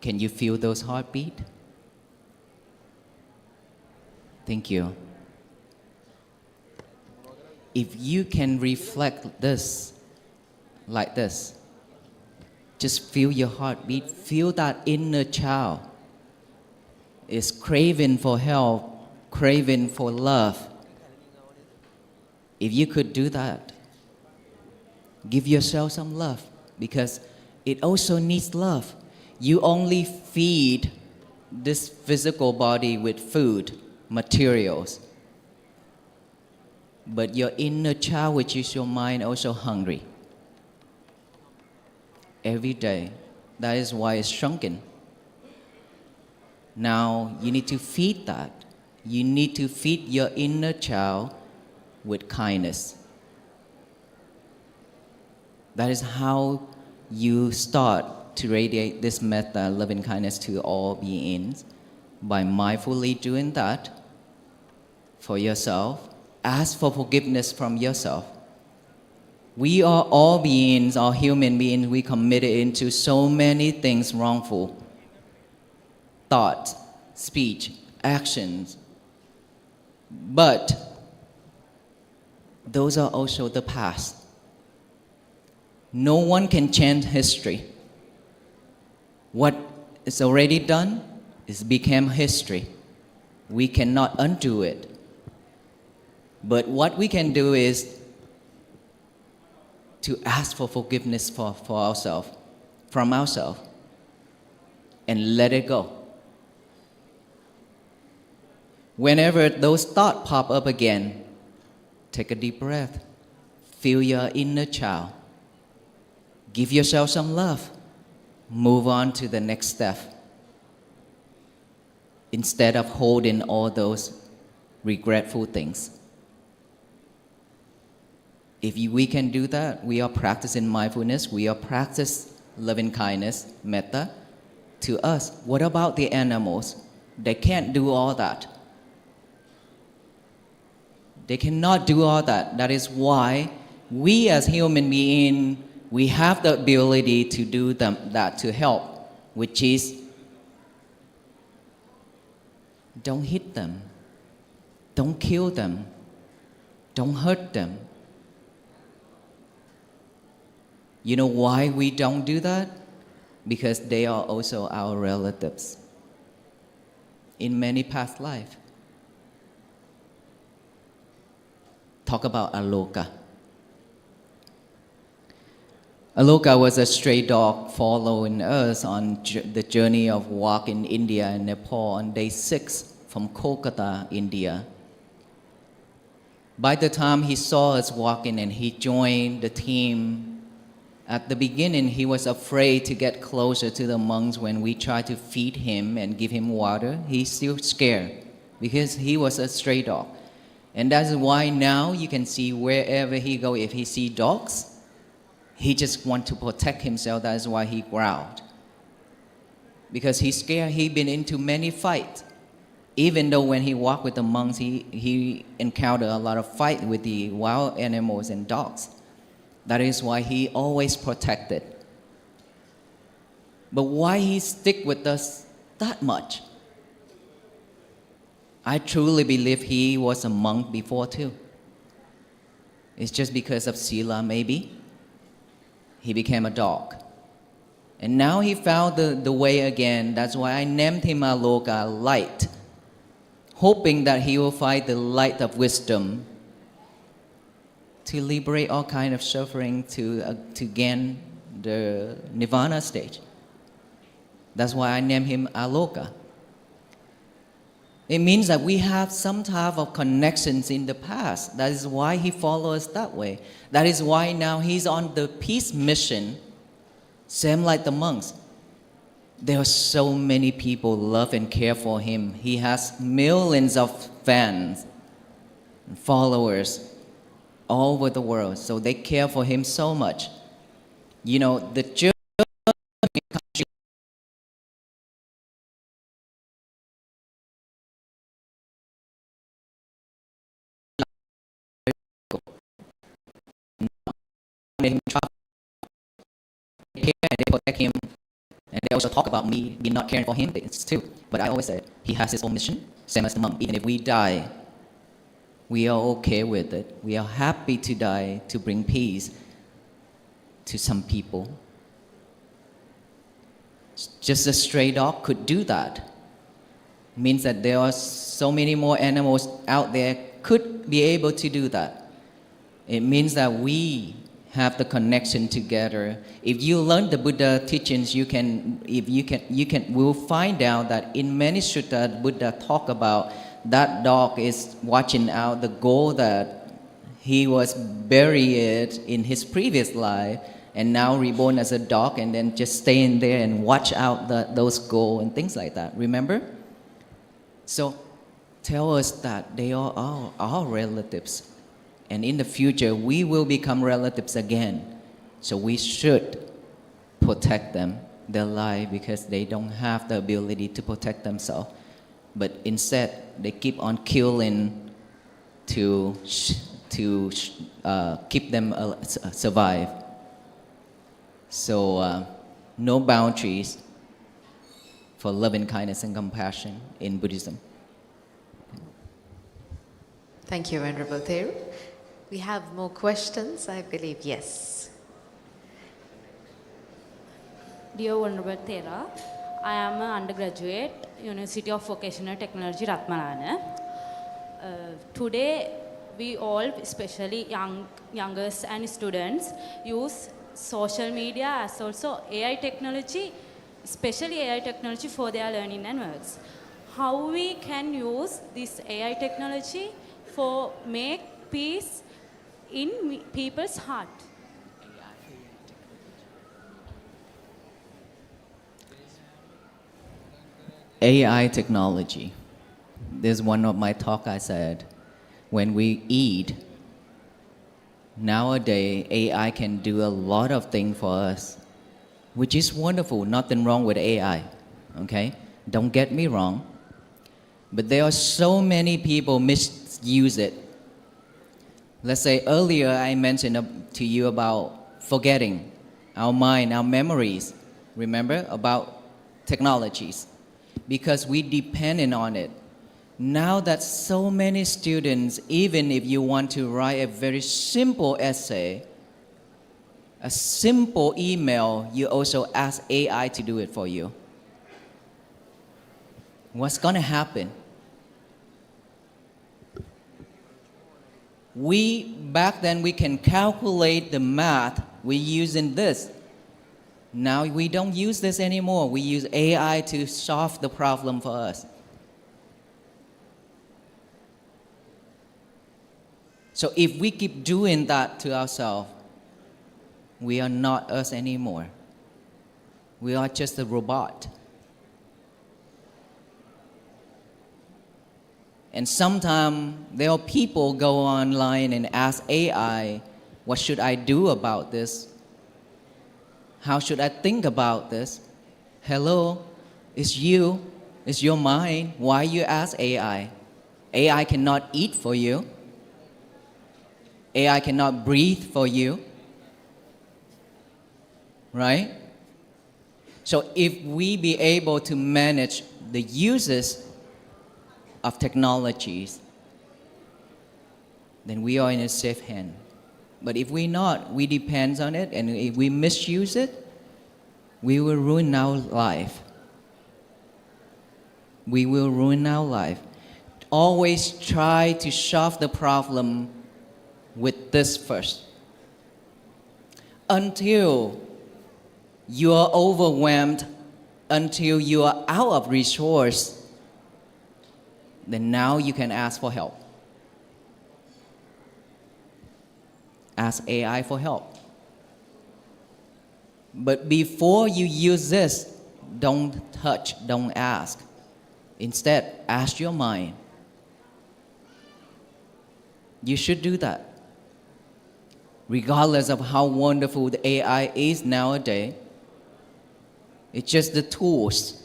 Can you feel those heartbeat? Thank you. If you can reflect this, like this, just feel your heartbeat, feel that inner child is craving for help, craving for love. If you could do that, give yourself some love, because it also needs love. You only feed this physical body with food, materials, but your inner child, which is your mind, also hungry. Every day. That is why it's shrunken. Now you need to feed that. You need to feed your inner child with kindness. That is how you start to radiate this metta, loving kindness to all beings. By mindfully doing that for yourself, ask for forgiveness from yourself. We are all beings, all human beings, we committed into so many things wrongful. Thoughts, speech, actions. But those are also the past. No one can change history. What is already done is became history. We cannot undo it. But what we can do is to ask for forgiveness for ourselves, from ourselves, and let it go. Whenever those thoughts pop up again, take a deep breath. Feel your inner child. Give yourself some love. Move on to the next step. Instead of holding all those regretful things. If we can do that, we are practicing mindfulness, we are practicing loving kindness, metta, to us. What about the animals? They can't do all that. They cannot do all that. That is why we as human beings, we have the ability to do that to help, which is don't hit them, don't kill them, don't hurt them. You know why we don't do that? because they are also our relatives in many past life. Talk about Aloka. Aloka was a stray dog following us on the journey of walk in India and Nepal on day 6 from Kolkata, India. By the time he saw us walking and he joined the team, at the beginning he was afraid to get closer to the monks when we tried to feed him and give him water. He's still scared because he was a stray dog. And that's why now you can see wherever he go, if he see dogs, he just want to protect himself. That's why he growled. Because he's scared. He's been into many fights. Even though when he walked with the monks, he encountered a lot of fight with the wild animals and dogs. That is why he always protected. But why he stick with us that much? I truly believe he was a monk before too. It's just because of Sila, maybe. He became a dog. And now he found the way again. That's why I named him Aloka, light, hoping that he will find the light of wisdom to liberate all kind of suffering, to gain the nirvana stage. That's why I named him Aloka. It means that we have some type of connections in the past. That is why he follows us that way. That is why now he's on the peace mission, same like the monks. There are so many people love and care for him. He has millions of fans and followers all over the world. So they care for him so much. You know, the journey him care and they protect him, and they also talk about me not caring for him too. But I always say he has his own mission, same as the monk. Even if we die, we are okay with it. We are happy to die to bring peace to some people. Just a stray dog could do that. Means that there are so many more animals out there could be able to do that. It means that we have the connection together. If you learn the Buddha teachings, we'll find out that in many suttas, Buddha talk about that dog is watching out the goal that he was buried in his previous life and now reborn as a dog and then just stay in there and watch out those goals and things like that. Remember? So tell us that they are all our relatives. And in the future, we will become relatives again. So we should protect them, their life, because they don't have the ability to protect themselves. But instead, they keep on killing to keep them survive. So no boundaries for loving kindness and compassion in Buddhism. Thank you, Venerable Thera. We have more questions, I believe. Yes. Dear Venerable Thera, I am an undergraduate, University of Vocational Technology, Ratmalana. Today, we all, especially youngers and students, use social media as also AI technology, especially AI technology for their learning and works. How we can use this AI technology for make peace in people's heart? AI technology. There's one of my talk I said, when we eat, nowadays AI can do a lot of things for us, which is wonderful. Nothing wrong with AI, okay? Don't get me wrong. But there are so many people misuse it. Let's say earlier I mentioned to you about forgetting our mind, our memories. Remember about technologies, because we dependent on it. Now that so many students, even if you want to write a very simple essay, a simple email, you also ask AI to do it for you. What's going to happen? Back then we can calculate the math, we using this. Now we don't use this anymore. We use AI to solve the problem for us. So if we keep doing that to ourselves, we are not us anymore. We are just a robot. And sometimes there are people go online and ask AI, what should I do about this? How should I think about this? Hello, it's you, it's your mind. Why you ask AI? AI cannot eat for you. AI cannot breathe for you. Right? So if we be able to manage the uses of technologies, then we are in a safe hand. But if we're not, we depend on it, and if we misuse it, we will ruin our life. We will ruin our life. Always try to solve the problem with this first. Until you are overwhelmed, until you are out of resource, then now you can ask for help. Ask AI for help. But before you use this, don't touch, don't ask. Instead, ask your mind. You should do that. Regardless of how wonderful the AI is nowadays, it's just the tools.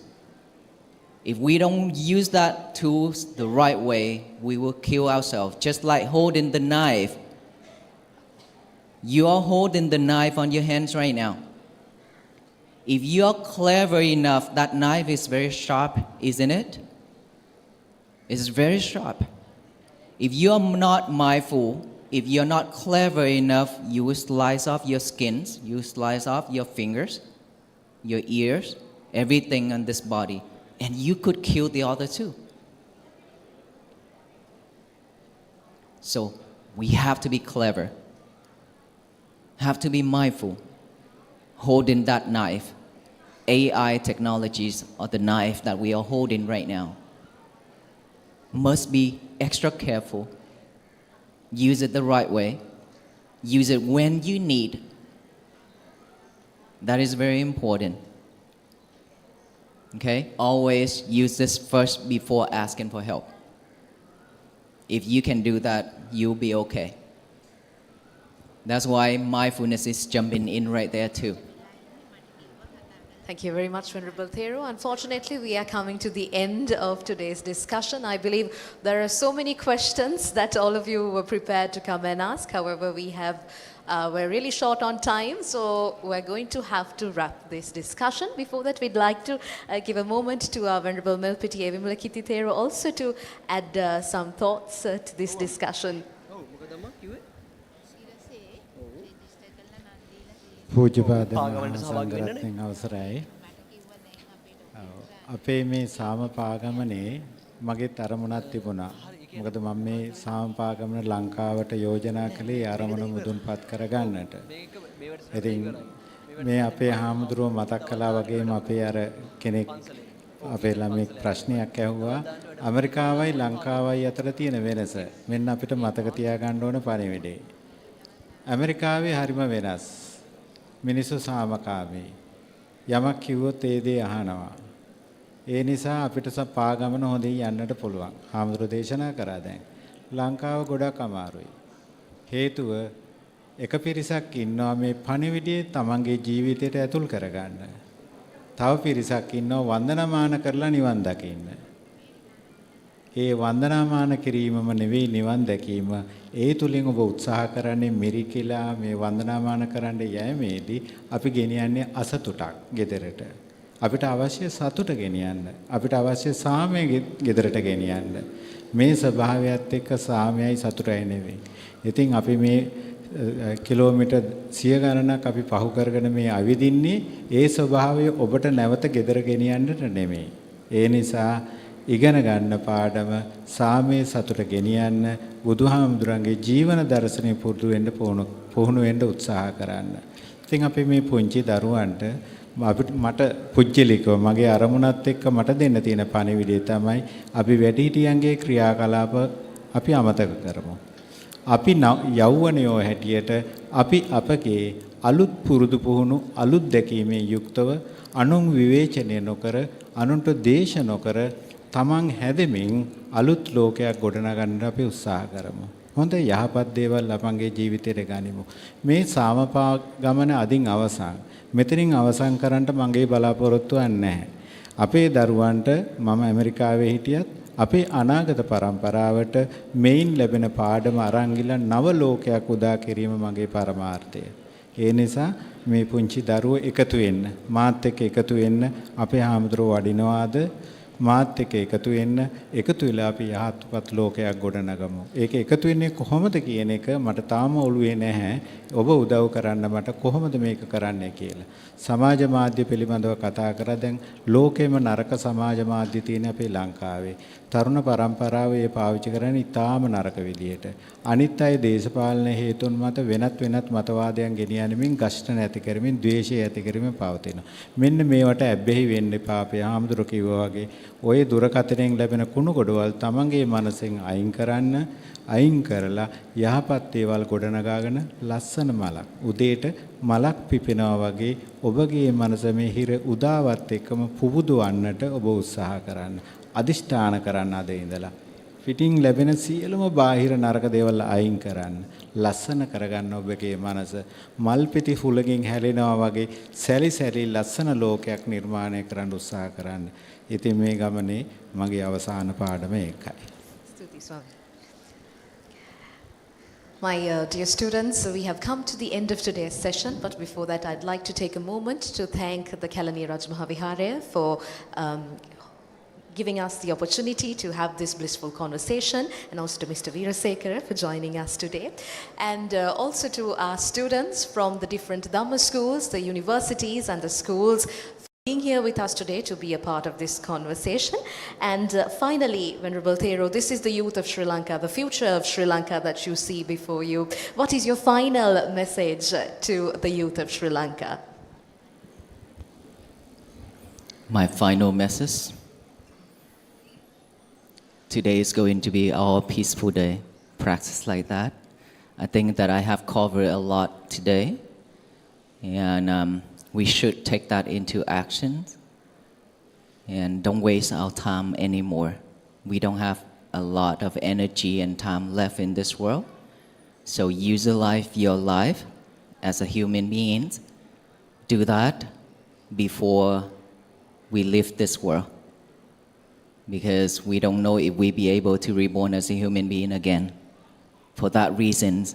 If we don't use that tools the right way, we will kill ourselves. Just like holding the knife. You are holding the knife on your hands right now. If you are clever enough, that knife is very sharp, isn't it? It's very sharp. If you are not mindful, if you're not clever enough, you will slice off your skins, you slice off your fingers, your ears, everything on this body, and you could kill the other two. So we have to be clever, have to be mindful, holding that knife. AI technologies are the knife that we are holding right now. Must be extra careful. Use it the right way. Use it when you need. That is very important. Okay? Always use this first before asking for help. If you can do that, you'll be okay. That's why mindfulness is jumping in right there too. Thank you very much, Venerable Thera. Unfortunately, we are coming to the end of today's discussion. I believe there are so many questions that all of you were prepared to come and ask. However, we're really short on time, so we're going to have to wrap this discussion. Before that, we'd like to give a moment to our Venerable Melpiti Evimulakiti Thera also to add some thoughts to this discussion. පූජ්‍යපාද සංඝරත්නයන් අවසරයි. අපේ මේ සාමපාගමනේ මගෙත් අරමුණක් තිබුණා. මොකද මම මේ සාමපාගමන ලංකාවට යෝජනා කළේ අරමුණ මුදුන්පත් කරගන්නට. ඉතින් මේ අපේ හාමුදුරුවෝ මතක් කළා වගේම අපේ අර කෙනෙක් අපේ ළමෙක් ප්‍රශ්නයක් ඇහුවා. ඇමරිකාවයි ලංකාවයි අතර තියෙන වෙනස. මෙන්න අපිට මතක තියාගන්න ඕන පණිවිඩේ. ඇමරිකාවේ හරිම වෙනස්. මිනිස්සු සාමකාමී. යමක් කිව්වොත් ඒ දේ අහනවා. ඒ නිසා අපිට පාගමන හොඳින් යන්නට පුළුවන්. හාමුදුරුවෝ දේශනා කරා දැන්. ලංකාව ගොඩක් අමාරුයි. හේතුව එක පිරිසක් ඉන්නවා මේ පණිවිඩය තමන්ගේ ජීවිතයට ඇතුල් කරගන්න. තව පිරිසක් ඉන්නවා වන්දනාමාන කරලා නිවන් දකින්න. ඒ වන්දනාමාන කිරීමම නෙවෙයි නිවන් දැකීම. ඒ තුලින් ඔබ උත්සාහ කරන්නේ මිරිකිලා මේ වන්දනාමාන කරන්න යෑමේදී අපි ගෙනියන්නේ අසතුටක් ගෙදරට. අපිට අවශ්‍ය සතුට ගෙනියන්න. අපිට අවශ්‍ය සාමය ගෙදරට ගෙනියන්න. මේ ස්වභාවයත් එක්ක සාමයයි සතුටයි නෙවෙයි. ඉතින් අපි මේ කිලෝමීටර් 100 ගණනක් අපි පහු කරගෙන මේ අවිදින්නේ ඒ ස්වභාවය ඔබට නැවත gedara ගෙනියන්නට නෙමෙයි. ඒ නිසා ඉගෙන ගන්න පාඩම සාමයේ සතුට ගෙනියන්න බුදුහාමුදුරන්ගේ ජීවන දර්ශනය පුහුණු වෙන්න උත්සාහ කරන්න. ඉතින් අපි මේ පුංචි දරුවන්ට මට පුජ්‍යලිකව මගේ අරමුණත් එක්ක මට දෙන්න තියෙන පණිවිඩය තමයි අපි වැඩිහිටියන්ගේ ක්‍රියාකලාප අපි අමතක කරමු. අපි යෞවනයෝ හැටියට අපි අපගේ අලුත් පුරුදු පුහුණු අලුත් දැකීමේ යුක්තව අනුන් විවේචනය නොකර අනුන්ට දේශ නොකර තමන් හැදෙමින් අලුත් ලෝකයක් ගොඩනගන්න අපි උත්සාහ කරමු. හොඳ යහපත් දේවල් අපගේ ජීවිතයට ගනිමු. මේ සාමපා ගමන අදින් අවසන්. මෙතනින් අවසන් කරන්නට මගේ බලාපොරොත්තුවක් නැහැ. අපේ දරුවන්ට මම ඇමරිකාවේ හිටියත් අපේ අනාගත පරම්පරාවට මේන් ලැබෙන පාඩම අරන් ගිලා නව ලෝකයක් උදා කිරීම මගේ පරමාර්ථය. ඒ නිසා මේ පුංචි දරුවෝ එකතු වෙන්න, මාත් එක්ක එකතු වෙන්න අපේ හාමුදුරුවෝ වඩිනවාද? මාත් එක්ක එකතු වෙන්න, එකතු වෙලා අපි යහපත් ලෝකයක් ගොඩනගමු. ඒක එකතු වෙන්නේ කොහොමද කියන එක මට තාම ඔළුවේ නැහැ. ඔබ උදව් කරන්න මට කොහොමද මේක කරන්නේ කියලා. සමාජ මාධ්‍ය පිළිබඳව කතා කරා. දැන් ලෝකෙම නරක සමාජ මාධ්‍ය තියෙන අපේ ලංකාවේ. තරුණ පරම්පරාව ඒ පාවිච්චි කරන්නේ ඊටාම නරක විදියට. අනිත් අය දේශපාලන හේතුන් මත වෙනත් මතවාදයන් ගෙනියන්නමින් ඝෂ්ඨන ඇති කරමින් ද්වේෂය ඇති කරමින් පවතිනවා. මෙන්න මේවට ඇබ්බැහි වෙන්න එපා. අපේ ආම්දුර කිව්වා වගේ ඔය දුරකථනයෙන් ලැබෙන කුණු ගොඩවල් තමන්ගේ මනසෙන් අයින් කරන්න. අයින් කරලා යහපත් දේවල් ගොඩනගාගෙන ලස්සන මලක් උදේට මලක් පිපෙනවා වගේ ඔබගේ මනස මේ හිර උදාවත් එක්කම පුබුදවන්නට ඔබ උත්සාහ කරන්න. අදිෂ්ඨාන කරන්න අද ඉඳලා පිටින් ලැබෙන සියලුම බාහිර නරක දේවල් අයින් කරන්න. ලස්සන කරගන්න ඔබගේ මනස මල් පිටි හුලකින් හැලෙනවා වගේ සැලි ලස්සන ලෝකයක් නිර්මාණය කරන්න උත්සාහ කරන්න. ඉතින් මේ ගමනේ මගේ අවසාන පාඩම ඒකයි. ස්තුතියි ස්වාමී. My dear students, we have come to the end of today's session, but before that I'd like to take a moment to thank the Kalani Rajmaha Viharaya for giving us the opportunity to have this blissful conversation, and also to Mr. Veerasekara for joining us today, and also to our students from the different Dhamma schools, the universities and the schools being here with us today to be a part of this conversation. And finally, Venerable Thero, this is the youth of Sri Lanka, the future of Sri Lanka that you see before you. What is your final message to the youth of Sri Lanka? My final message. Today is going to be our peaceful day. Practice like that. I think that I have covered a lot today. And we should take that into action and don't waste our time anymore. We don't have a lot of energy and time left in this world. So utilize your life as a human being. Do that before we leave this world. Because we don't know if we'll be able to reborn as a human being again. For that reason,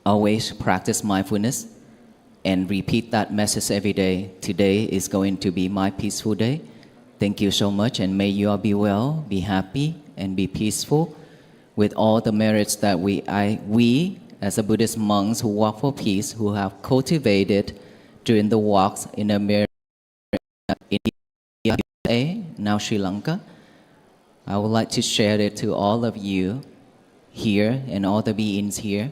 always practice mindfulness and repeat that message every day. Today is going to be my peaceful day. Thank you so much, and may you all be well, be happy, and be peaceful with all the merits that we as a Buddhist monks who walk for peace, who have cultivated during the walks in America, India, now Sri Lanka. I would like to share it to all of you here and all the beings here.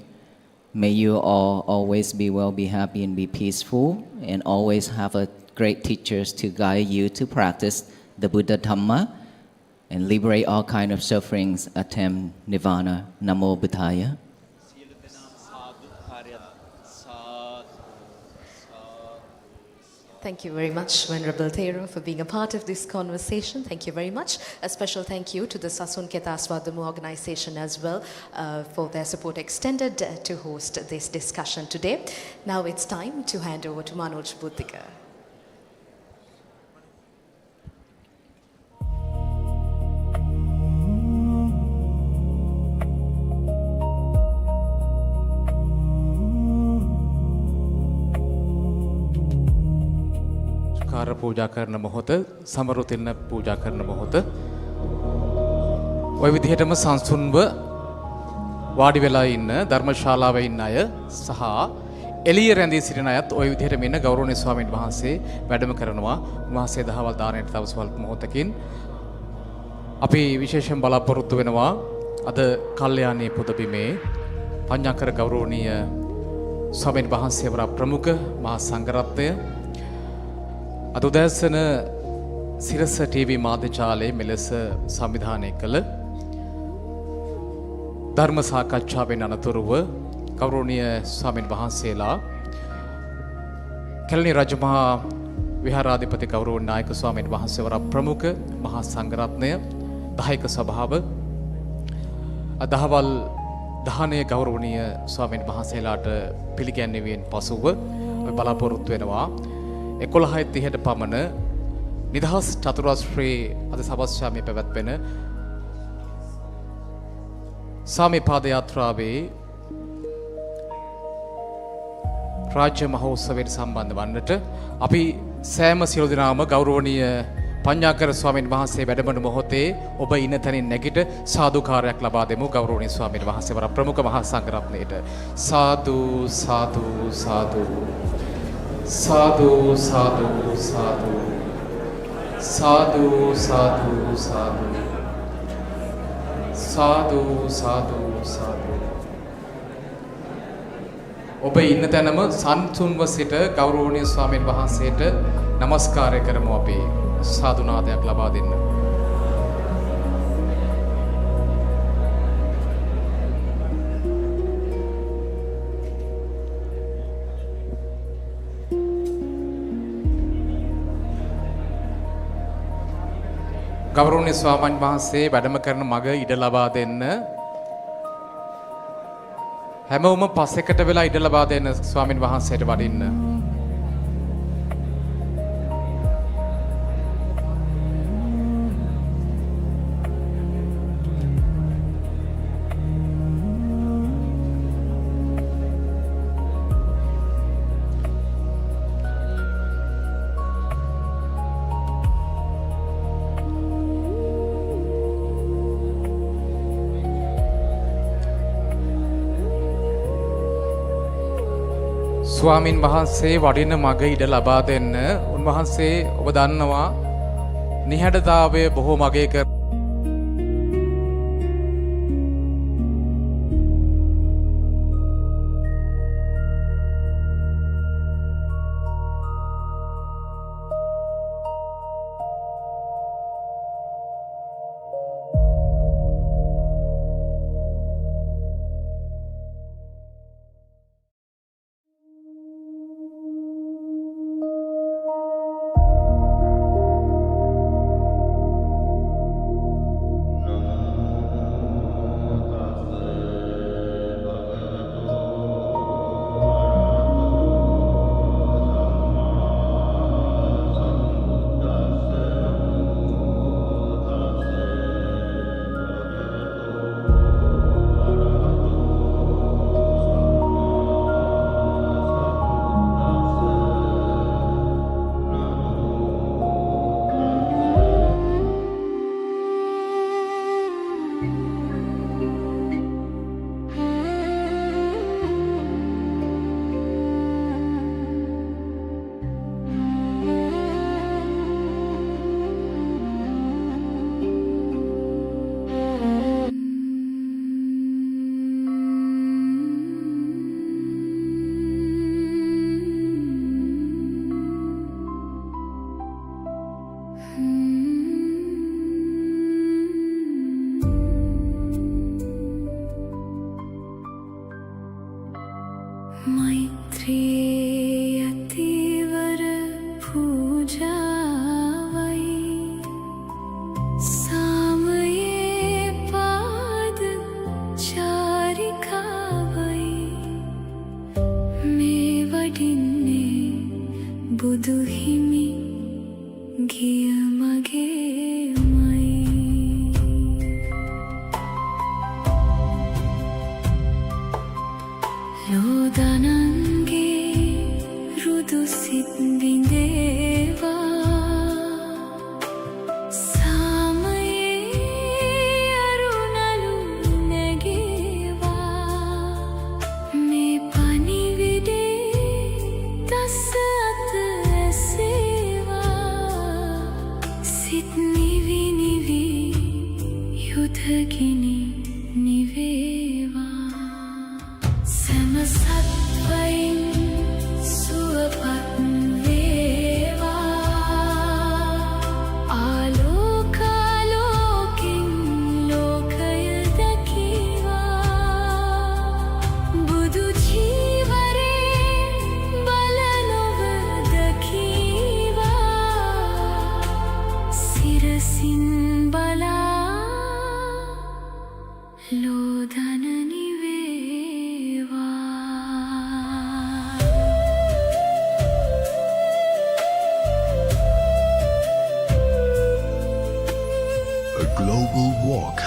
May you all always be well, be happy, and be peaceful, and always have a great teachers to guide you to practice the Buddha Dhamma and liberate all kind of sufferings, attempt Nirvana. Namo Buddhaya. Thank you very much, Venerable Thero, for being a part of this conversation. Thank you very much. A special thank you to the Sasun Ketaswadamu organization as well for their support extended to host this discussion today. Now it's time to hand over to Manoj Buddhika. කාර්ය පූජා කරන මොහොත සමරුතින්න පූජා කරන මොහොත ඔය විදිහටම සංසුන්ව වාඩි වෙලා ඉන්න ධර්මශාලාවේ ඉන්න අය සහ එළිය රැඳී සිටින අයත් ওই විදිහට මෙන්න ගෞරවනීය ස්වාමීන් වහන්සේ වැඩම කරනවා. උන්වහන්සේ දහවල් දාණයට තව ස්වල්ප මොහොතකින් අපි විශේෂයෙන් බලාපොරොත්තු වෙනවා අද කල්යාණී පුදබිමේ පඤ්ඤාකර ගෞරවනීය ස්වාමීන් වහන්සේ වර ප්‍රමුඛ මහා සංඝරත්නය අද උදෑසන සිරස ටීවී මාධ්‍යජාලයේ මෙලෙස සංවිධානය කළ ධර්ම සාකච්ඡාවෙන් අනතුරුව ගෞරවනීය ස්වාමීන් වහන්සේලා කැලණි රජමහ විහාරාධිපති ගෞරවනීය නායක ස්වාමීන් වහන්සේ වර ප්‍රමුඛ මහා සංඝරත්නය දායක සභාව අදහවල් දහනය ගෞරවනීය ස්වාමීන් වහන්සේලාට පිළිගැන්වීමෙන් පසුව බලාපොරොත්තු වෙනවා 11:30ට පමණ නිදහස් චතුරාස්‍රී අද සවස් යාමයේ පැවැත්වෙන සාමී පාද යාත්‍රාවේ රාජ්‍ය මහෝත්සවයට සම්බන්ධ වන්නට අපි සෑම සියලු දෙනාම ගෞරවනීය පඤ්ඤාකර ස්වාමීන් වහන්සේ වැඩමන මොහොතේ ඔබ ඉන්න තැනින් නැගිට සාදුකාරයක් ලබා දෙමු ගෞරවනීය ස්වාමීන් වහන්සේ වර ප්‍රමුඛ මහා සංඝරත්නයට සාදු සාදු සාදු සාදු සාදු සාදු සාදු සාදු සාදු සාදු සාදු සාදු ඔබ ඉන්න තැනම සන්තුන්ව සිට ගෞරවනීය ස්වාමීන් වහන්සේට নমස්කාරය කරමු අපි සාදු නාදයක් ලබා දෙන්න. ගෞරවනීය ස්වාමීන් වහන්සේ වැඩම කරන මග ඉඩ ලබා දෙන්න. හැමෝම පස්සෙකට වෙලා ඉඩ ලබා දෙන්න ස්වාමීන් වහන්සේට වඩින්න. ස්වාමින් වහන්සේ වඩින මග ඉඩ ලබා දෙන්න. උන්වහන්සේ ඔබ දන්නවා නිහඬතාවය බොහෝ මගේ කර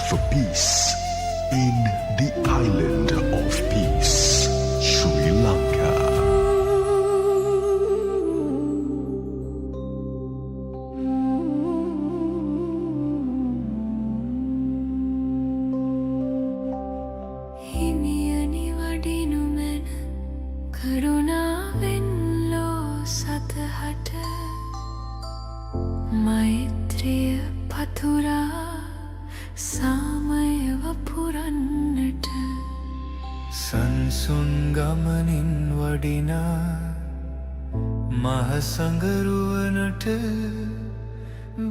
for peace in the island of peace, Sri Lanka. මෛත්‍රිය පතුරා සාමයව පුරන්නට සංසුන් ගමනින් වඩිනා මහසඟරුවනට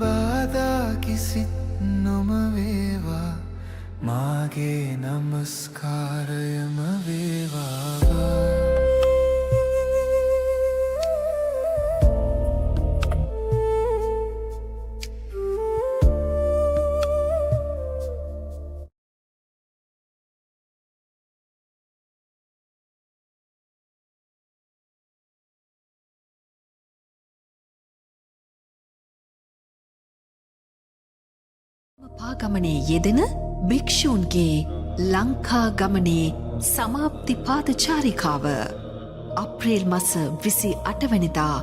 බාධා කිසිත් නොම වේවා මාගේ නමස්කාරයම වේවා පාගමනේ යෙදෙන භික්ෂූන්ගේ ලංකා ගමනේ සමාප්ති පාදචාරිකාව අප්‍රේල් මස 28 වෙනිදා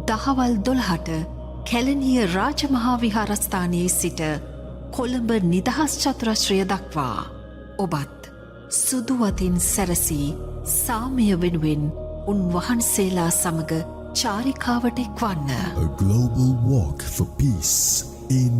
දහවල් 12ට කැලණිය රජමහා විහාරස්ථානයේ සිට කොළඹ නිදහස් චතුරස්‍රය දක්වා ඔබත් සුදු වතින් සැරසී සාමය වෙනුවෙන් උන්වහන්සේලා සමග චාරිකාවට එක්වන්න. A global walk for peace in